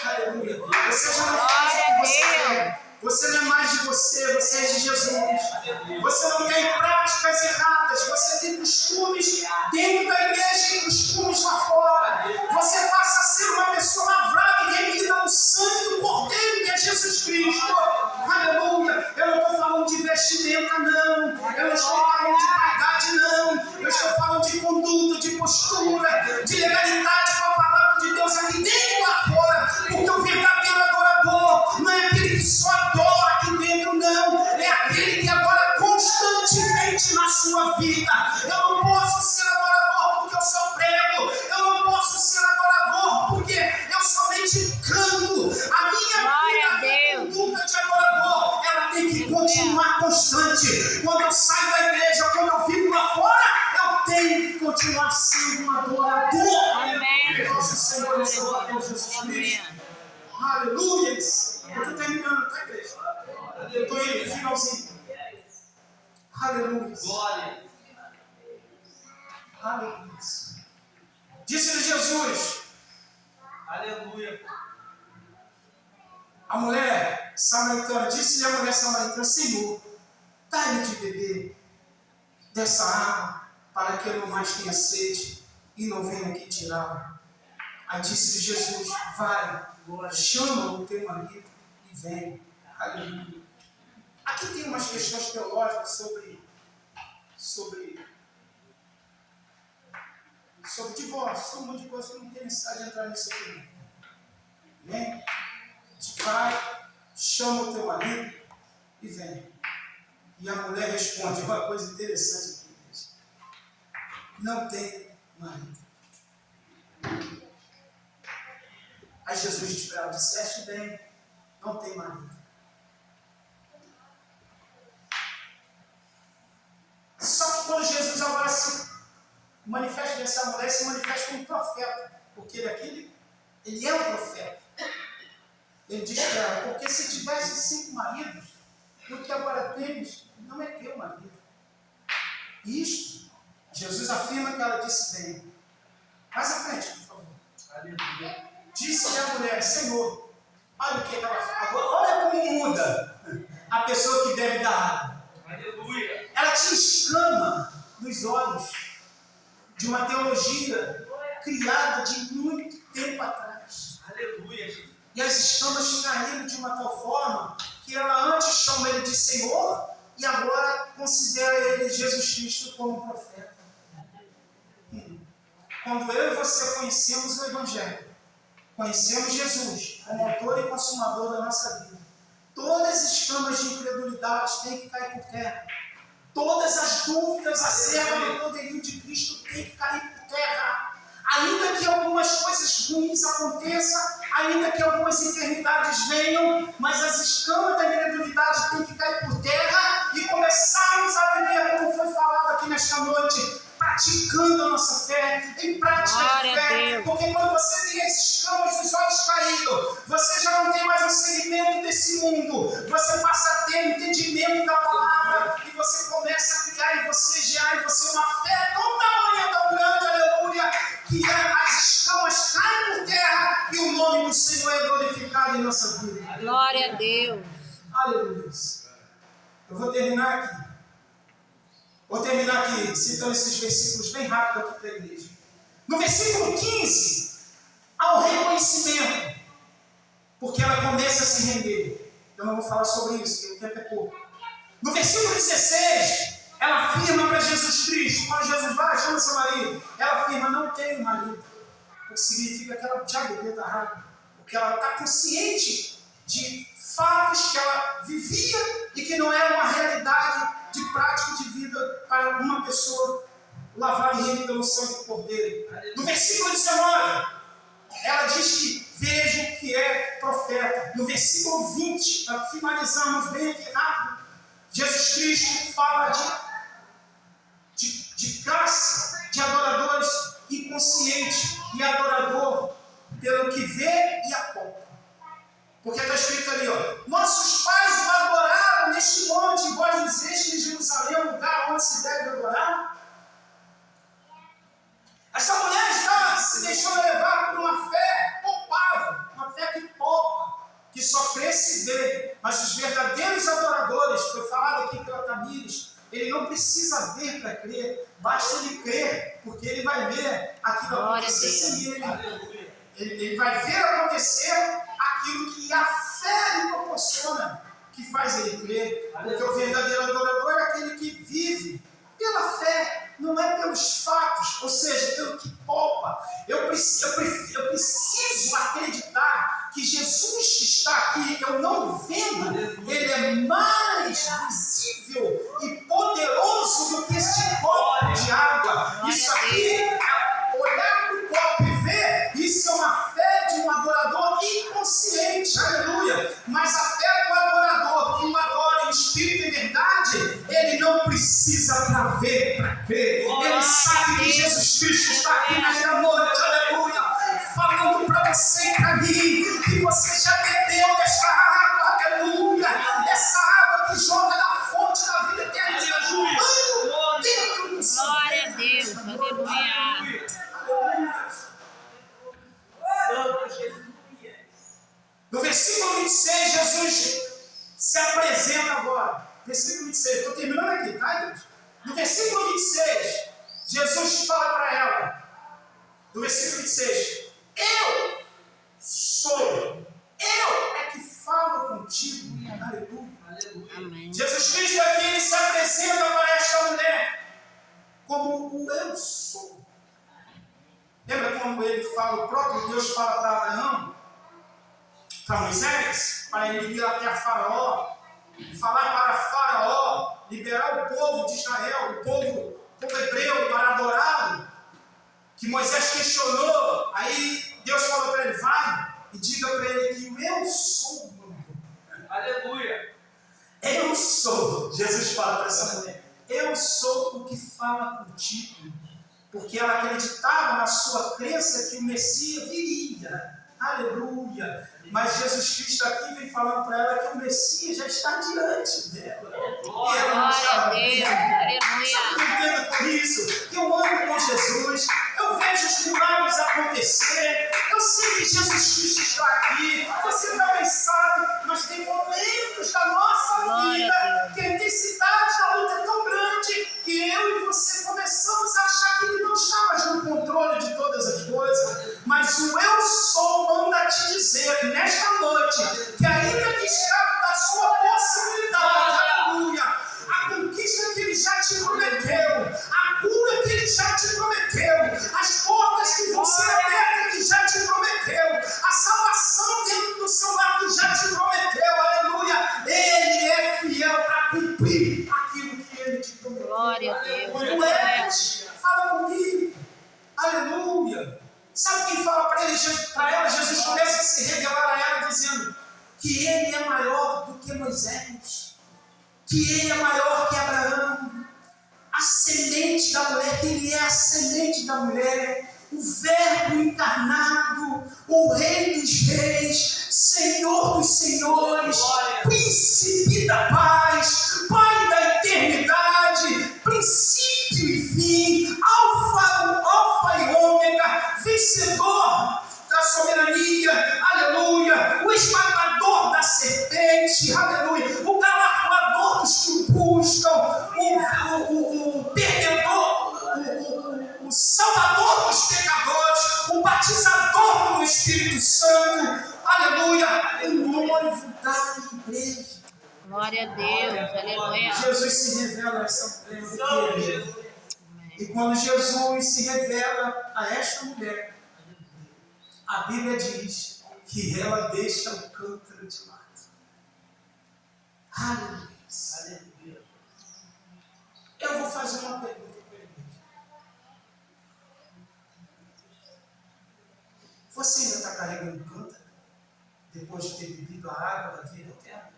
Aleluia. Você já não faz o que você quer. Você não é mais de você, você é de Jesus. Você não tem práticas erradas, você tem costumes dentro da igreja e costumes lá fora. Você passa a ser uma pessoa lavrada e remida no sangue do Cordeiro, que é Jesus Cristo. Aleluia. Eu não estou falando de vestimenta, não. Eu não estou falando de vaidade, não. Eu estou falando de conduta, de postura, de legalidade com a palavra de Deus aqui dentro e lá fora. Porque o verdadeiro adorador não é aquele que só adora aqui dentro, não. É aquele que adora constantemente na sua vida. Eu não posso ser adorador porque eu só prego. Eu não posso ser adorador porque eu somente canto. A minha Glória a vida, a Deus. conduta de adorador, ela tem que continuar constante. Quando eu saio da igreja, quando eu vivo lá fora, eu tenho que continuar sendo um adorador. Amém. Nosso Senhor e Salvador Jesus Cristo. Aleluia! Eu estou terminando, tá, igreja? Eu estou indo no finalzinho. Aleluia! Glória. Aleluia! Disse-lhe Jesus, Aleluia. a mulher, samaritana, disse-lhe a mulher samaritana: Senhor, dá-lhe de beber dessa água, para que eu não mais tenha sede e não venha aqui tirá-la. Aí disse-lhe Jesus: vai, chama o teu marido e vem. Aleluia. Aqui tem umas questões teológicas sobre divórcio, sobre um monte de coisa que não tem necessidade de entrar nisso aqui. Né? Vai, chama o teu marido e vem. E a mulher responde uma coisa interessante aqui. Não tem marido. Aí Jesus diz para ela: disseste bem, não tem marido. Só que quando Jesus agora se manifesta dessa mulher, se manifesta como profeta, porque ele é um profeta. Ele diz para ela: porque se tivesse 5 maridos, o que agora temos não é teu marido. Isto, Jesus afirma que ela disse bem. Mais à frente, por favor. Aleluia. Disse a mulher: Senhor, olha o que ela fala. Agora, olha como muda a pessoa que bebe da água. Aleluia. Ela tinha escama nos olhos de uma teologia criada de muito tempo atrás. Aleluia. E as escamas caíram de uma tal forma que ela antes chama ele de Senhor e agora considera ele, Jesus Cristo, como profeta. Quando eu e você conhecemos o Evangelho, conhecemos Jesus como autor e consumador da nossa vida, todas as escamas de incredulidade têm que cair por terra. Todas as dúvidas acerca do poderio de Cristo têm que cair por terra. Ainda que algumas coisas ruins aconteçam, ainda que algumas enfermidades venham, mas as escamas da incredulidade têm que cair por terra e começarmos a viver, como foi falado aqui nesta noite, praticando a nossa fé, em prática de fé, porque quando você tem as escamas dos olhos caídos, você já não tem mais o segmento desse mundo, você passa a ter entendimento da palavra, e você começa a criar em você, gerar em você uma fé tão tamanha, tão grande, aleluia, que as escamas caem por terra e o nome do Senhor é glorificado em nossa vida. Glória a Deus. Aleluia. Eu vou terminar aqui. Citando esses versículos bem rápido aqui para a igreja. No versículo 15, há o reconhecimento, porque ela começa a se render. Eu não vou falar sobre isso, porque o tempo é pouco. No versículo 16, ela afirma para Jesus Cristo, quando Jesus vai, chama seu marido, ela afirma: não tenho marido. O que significa que ela já bebeu da água, porque ela está consciente de fatos que ela vivia e que não era uma realidade de prática de vida para uma pessoa lavada e remida no sangue do Cordeiro. No versículo 19, ela diz que vejo que é profeta. No versículo 20, para finalizarmos bem aqui rápido, Jesus Cristo fala de classe de adoradores inconscientes e adorador pelo que vê e apalpa. Porque está escrito ali, ó: nossos pais o adoraram neste monte, e vós dizeis que Jerusalém é o lugar onde se deve adorar. Essa mulher está se deixando levar por uma fé poupável, uma fé que poupa, que só crê se vê. Mas os verdadeiros adoradores, foi falado aqui pela Tamires, ele não precisa ver para crer, basta ele crer, porque ele vai ver aquilo acontecer sem ele. Ele vai ver acontecer aquilo que a fé lhe proporciona, que faz ele crer. Porque o verdadeiro adorador é aquele que vive pela fé, não é pelos fatos, ou seja, pelo que poupa. Eu preciso acreditar que Jesus que está aqui, eu não vendo, ele é mais visível e poderoso do que este copo de água. Isso aqui é olhar para o copo e ver, isso é uma fé de um adorador inconsciente, aleluia. Mas a fé do adorador que o adora em espírito e verdade, ele não precisa para ver, para crer. Ele sabe que Jesus Cristo está aqui nesta noite, aleluia, falando para você e para mim, que você já bebeu desta água, aleluia, essa água que jorra da fonte da vida eterna, jorrando dentro do seu. Glória a Deus. Aleluia. No versículo 26, Jesus apresenta agora, versículo 26, estou terminando aqui, tá, irmãos? No versículo 26, Jesus fala para ela, no versículo 26, eu sou, eu é que falo contigo, aleluia. Amém. Jesus Cristo aqui se apresenta para esta mulher como o eu sou. Lembra como ele fala, o próprio Deus fala para Abraão, para Moisés, para ele ir até a Faraó, falar para Faraó, liberar o povo de Israel, o povo hebreu para adorá-lo, que Moisés questionou, aí Deus falou para ele, vai e diga para ele que o eu sou, Aleluia. eu sou, Jesus fala para essa mulher, eu sou o que fala contigo, porque ela acreditava na sua crença que o Messias viria, aleluia, mas Jesus Cristo aqui vem falando para ela que o Messias já está diante dela, e ela não Glória a estava Deus. vendo. Aleluia. Sabe o que eu entendo por isso? Que eu ando com Jesus, eu vejo os milagres acontecer, eu sei que Jesus Cristo está aqui, você também sabe, mas tem momentos da nossa Glória a vida Deus. que a intensidade da luta é tão grande que eu e você começamos a achar que Ele não está mais no controle de todas as coisas, mas o eu sou manda te dizer nesta noite que ainda que escape da sua possibilidade, aleluia, a conquista que Ele já te prometeu, a cura que Ele já te prometeu, as portas que vão ser abertas que já te prometeu, a salvação dentro do seu lar que já te prometeu, aleluia, Ele é fiel para cumprir aquilo que Ele te prometeu. Glória a Deus. Tu és, fala comigo, aleluia. Sabe quem fala para ela? Jesus começa a se revelar a ela dizendo que Ele é maior do que Moisés, que Ele é maior que Abraão, a semente da mulher, que Ele é a semente da mulher, o Verbo encarnado, o Rei dos Reis, Senhor dos Senhores, Príncipe da Paz, Pai da eternidade, princípio e fim, Alfa e Ômega, vencedor da soberania, aleluia, o esmagador da serpente, aleluia, o galardoador dos que o buscam, o perdedor, o salvador dos pecadores, o batizador com o Espírito Santo, aleluia, o noivo da igreja. Glória a Deus. Aleluia. Jesus se revela a essa mulher. E quando Jesus se revela a esta mulher, a Bíblia diz que ela deixa o cântaro de lado. Aleluia. Eu vou fazer uma pergunta para ele. Você ainda está carregando o cântaro? Depois de ter bebido a água da vida eterna?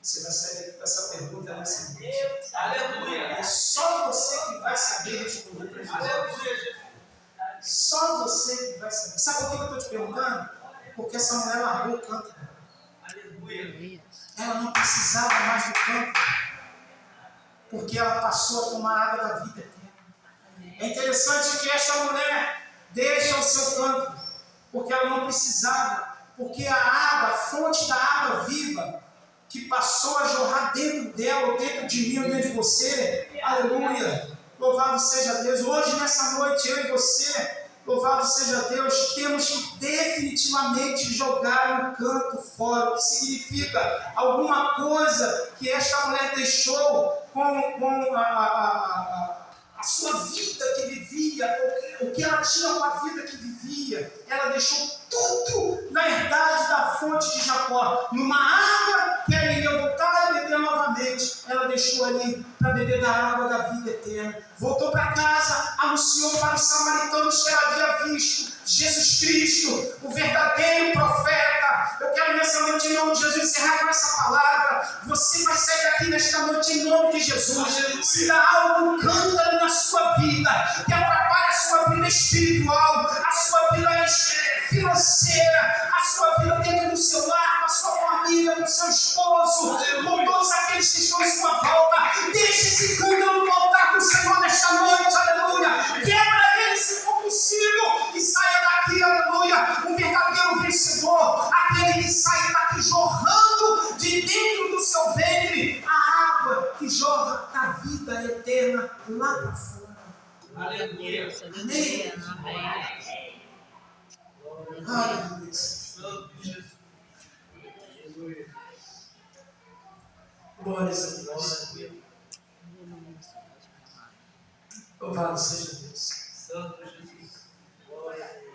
Você vai sair daqui com essa pergunta nessa noite. Aleluia. É só você que vai saber responder para Jesus. Aleluia. Só você que vai saber. Sabe por que eu estou te perguntando? Porque essa mulher largou o cântaro. Aleluia. Ela não precisava mais do cântaro. Porque ela passou a tomar a água da vida eterna. É interessante que esta mulher deixa o seu cântaro. Porque ela não precisava. Porque a água, a fonte da água viva, que passou a jorrar dentro dela, ou dentro de mim, ou dentro de você, aleluia, louvado seja Deus. Hoje, nessa noite, eu e você, louvado seja Deus, temos que definitivamente jogar o canto fora, o que significa alguma coisa que esta mulher deixou com a sua vida que vivia, o que ela tinha com a vida que vivia, ela deixou tudo na herdade da fonte de Jacó, numa água que ela ia voltar e beber novamente, ela deixou ali para beber da água da vida eterna, voltou para casa, anunciou para os samaritanos que ela havia visto Jesus Cristo, o verdadeiro profeta. Eu quero nessa noite, em nome de Jesus, encerrar com essa palavra. Você vai sair daqui nesta noite em nome de Jesus. Se há algo cântaro na sua vida que atrapalha a sua vida espiritual, a sua vida financeira, a sua vida dentro do seu lar, com a sua família, com o seu esposo, com todos aqueles que estão em sua volta, deixe esse cântaro voltar com o Senhor nesta noite, aleluia. Quebra ele se for possível e saia daqui, aleluia, um verdadeiro vencedor, aquele que sai daqui jorrando de dentro do seu ventre a água que jorra da vida eterna lá para fora. Glória a Deus, aleluia. Amém. Aleluia. Santo Jesus. Glórias a Deus. Louvado seja Deus. Santo Jesus. Glória a Deus.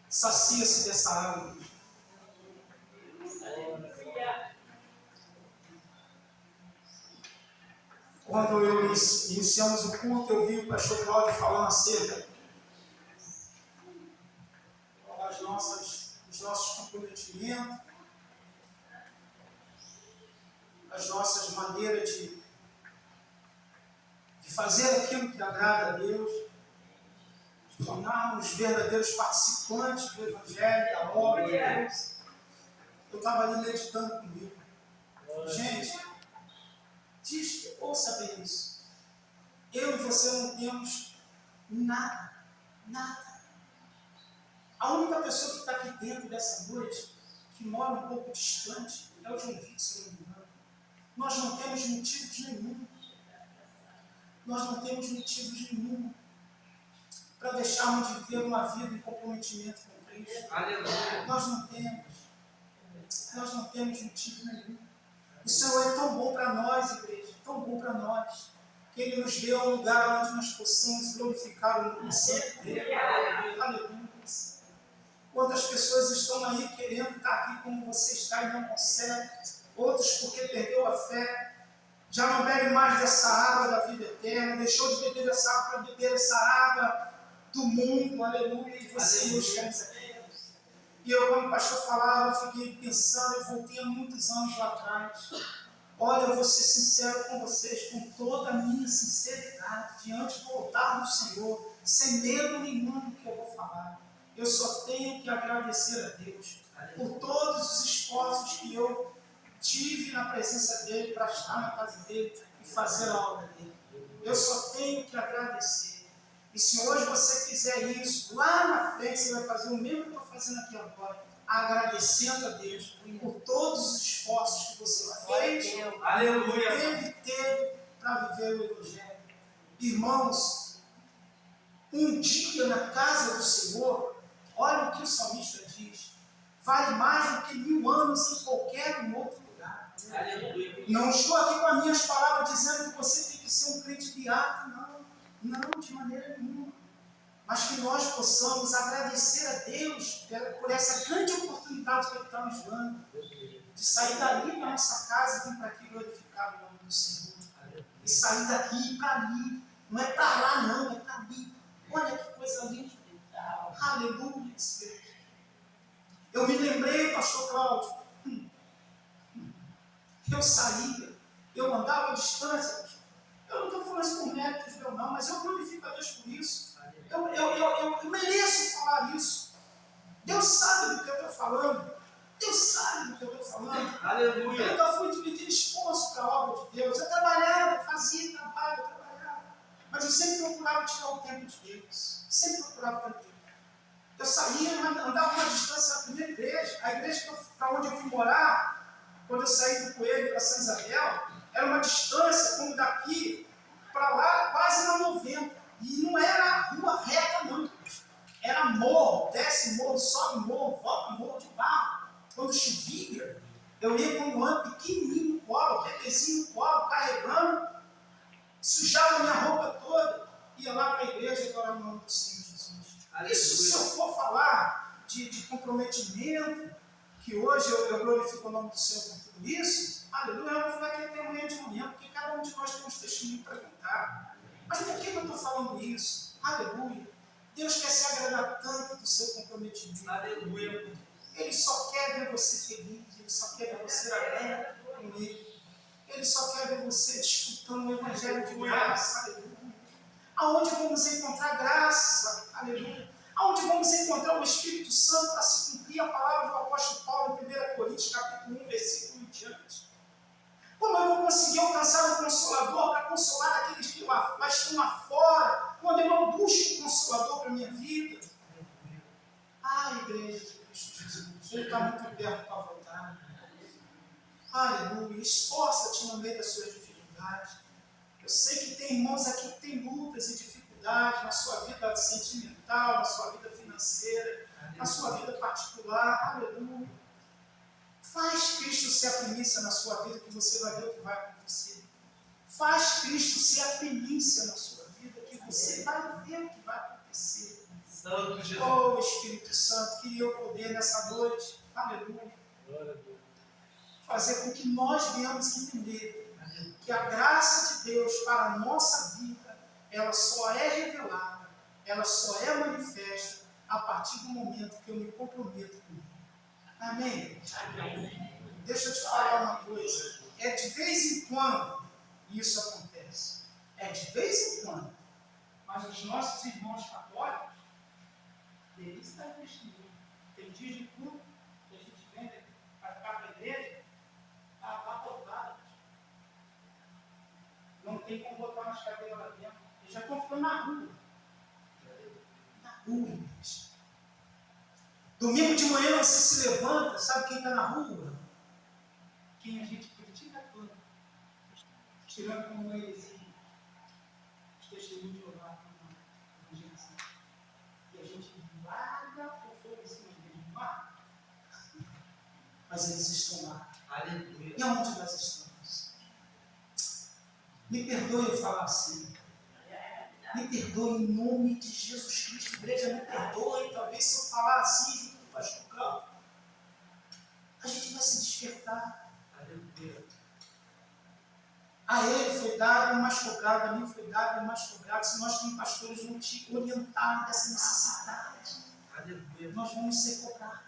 Sacia-se dessa água. Quando iniciamos o culto, eu vi o pastor Cláudio falando acerca dos nossos comprometimentos, das nossas maneiras de fazer aquilo que agrada a Deus, de tornarmos verdadeiros participantes do Evangelho, da obra de Deus. Eu estava ali meditando comigo. Gente, ouça bem isso. Eu e você não temos nada, nada. A única pessoa que está aqui dentro dessa noite, que mora um pouco distante, é o João Vitor, se não me engano. Nós não temos motivos nenhum. Nós não temos motivos nenhum para deixarmos de viver uma vida em comprometimento com Cristo. Aleluia. Nós não temos motivo nenhum. O Senhor é tão bom para nós, igreja, tão bom para nós, que Ele nos deu um lugar onde nós possamos glorificar o nome santo dele. Aleluia. Quantas pessoas estão aí querendo estar aqui como você está e não conseguem, outros porque perdeu a fé, já não bebe mais dessa água da vida eterna, deixou de beber dessa água para beber essa água do mundo, aleluia, e você, meus queridos amigos. E eu, quando o pastor falava, eu fiquei pensando, eu voltei há muitos anos lá atrás. Olha, eu vou ser sincero com vocês, com toda a minha sinceridade, diante do altar do Senhor, sem medo nenhum do que eu vou falar. Eu só tenho que agradecer a Deus por todos os esforços que eu tive na presença dEle, para estar na casa dEle e fazer a obra dEle. Eu só tenho que agradecer. E se hoje você fizer isso, lá na frente você vai fazer o mesmo que eu estou fazendo aqui agora, agradecendo a Deus por todos os esforços que você fez, Aleluia. teve para viver o Evangelho. Irmãos, um dia na casa do Senhor, olha o que o salmista diz, vale mais do que 1000 anos em qualquer outro lugar. Aleluia. Não estou aqui com as minhas palavras dizendo que você tem que ser um crente beato, não, de maneira nenhuma. Mas que nós possamos agradecer a Deus por essa grande oportunidade que Ele está nos dando, de sair dali da nossa casa e vir para aqui glorificar o nome do Senhor. E sair daqui e ir para ali. Não é para lá, não, é para ali. Olha que coisa linda. Aleluia. Eu me lembrei, pastor Cláudio, eu saía, eu andava à distância. Eu não estou falando isso por méritos meu não, mas eu glorifico a Deus por isso. Eu mereço falar isso. Deus sabe do que eu estou falando. Deus sabe do que eu estou falando. Aleluia. Eu nunca fui dividir esforço para a obra de Deus. Eu trabalhava, fazia trabalho, eu trabalhava. Mas eu sempre procurava tirar o tempo de Deus. Sempre procurava o tempo de Deus. Eu saía, andava uma distância da primeira igreja. A igreja para onde eu fui morar, quando eu saí do Coelho para São Isabel, era uma distância como daqui para lá, quase na 90. E não era rua reta, não. Era morro, desce morro, sobe morro, volta morro de barro. Quando chovia, eu ia com um ano pequenininho no colo, bebezinho no colo, carregando, sujava minha roupa toda, ia lá para a igreja e adorar o nome do Senhor Jesus. Isso, se eu for falar de comprometimento, que hoje eu glorifico o nome do Senhor por tudo isso, aleluia, eu vou falar aqui até amanhã de manhã, porque cada um de nós tem uns testemunhos para contar. Mas por que eu estou falando isso? Aleluia. Deus quer se agradar tanto do seu comprometimento. Aleluia. Ele só quer ver você feliz, Ele só quer ver você alegre com Ele. Ele só quer ver você desfrutando o Evangelho de graça. Aleluia. Aonde vamos encontrar graça? Aleluia. Aonde vamos encontrar o Espírito Santo para se cumprir a palavra do apóstolo Paulo em 1 Coríntios, capítulo 1, versículo em diante? Como eu vou conseguir alcançar o Consolador para consolar aqueles que lá estão lá fora, quando eu não busco o Consolador para a minha vida? Ah, igreja, Cristo Jesus. Ele está muito perto para voltar. Aleluia. Esforça-te no meio das suas dificuldades. Eu sei que tem irmãos aqui que têm lutas e dificuldades na sua vida sentimental, na sua vida financeira, na sua vida particular. Aleluia. Faz Cristo ser a primícia na sua vida, que você vai ver o que vai acontecer. Faz Cristo ser a primícia na sua vida, que você vai ver o que vai acontecer. Santo Jesus. Oh, Espírito Santo, queria eu poder nessa noite, aleluia, fazer com que nós venhamos entender que a graça de Deus para a nossa vida, ela só é revelada, ela só é manifesta a partir do momento que eu me comprometo com Ele. Amém? Amém. Deixa eu te falar uma coisa. É de vez em quando isso acontece. É de vez em quando. Mas os nossos irmãos católicos, eles estão investindo. Tem dia de culto que a gente vem para ficar para a igreja, está abarrotado. Não tem como botar umas cadeiras lá dentro. Eles já estão ficando na rua. Na rua, igreja. Domingo de manhã você se levanta, sabe quem está na rua? Quem a gente critica tanto. Tirando como uma heresia. Os testemunhos de Jeová. E a gente larga o fogo em cima deles. Não larga. Mas eles estão lá. Aleluia. E aonde nós estamos? Me perdoe eu falar assim. Me perdoe em nome de Jesus Cristo. Igreja, me perdoe. Talvez se eu falar assim, junto com o pastor Cláudio, a gente vai se despertar. Aleluia. A ele foi dado um mais cobrado, a mim foi dado um mais cobrado. Se nós, como pastores, não te orientarmos dessa necessidade, Aleluia. nós vamos ser cobrados.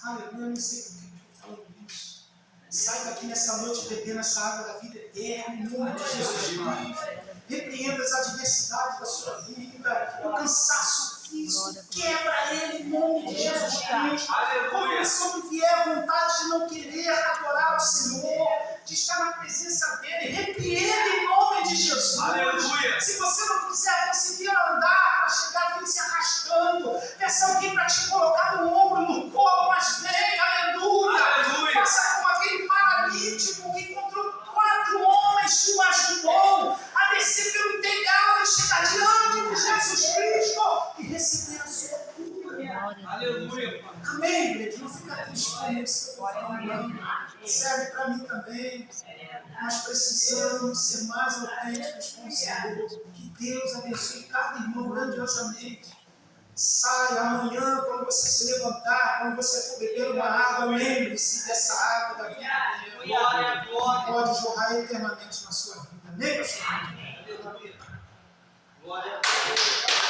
Aleluia, eu não sei por que eu falo isso. Sai daqui nessa noite bebendo essa água da vida eterna, em nome de Jesus Cristo. Repreenda as adversidades da sua vida, o cansaço físico, quebra ele em nome de Jesus Cristo. Quando sobrevier a vontade de não querer adorar o Senhor, de estar na presença dele, repreenda em nome de Jesus. Aleluia. Se você não quiser conseguir andar para chegar, vem se arrastando. Peça alguém para te colocar no ombro, no colo, mas vem, aleluia. Aleluia. Faça como aquele paralítico que encontrou 4 homens que o ajudou a descer pelo telhado e chegar diante de Jesus Cristo e receber a sua cura. Aleluia. Amém, igreja? Não fica triste com isso que eu estou falando. Serve para mim também. Nós precisamos ser mais autênticos com o Senhor. Que Deus abençoe cada irmão grandiosamente. Sai amanhã, quando você se levantar, quando você for beber uma água, lembre-se dessa água da vida dele. Glória, glória. Pode jorrar eternamente na sua vida. Amém, pastor? Glória a Deus.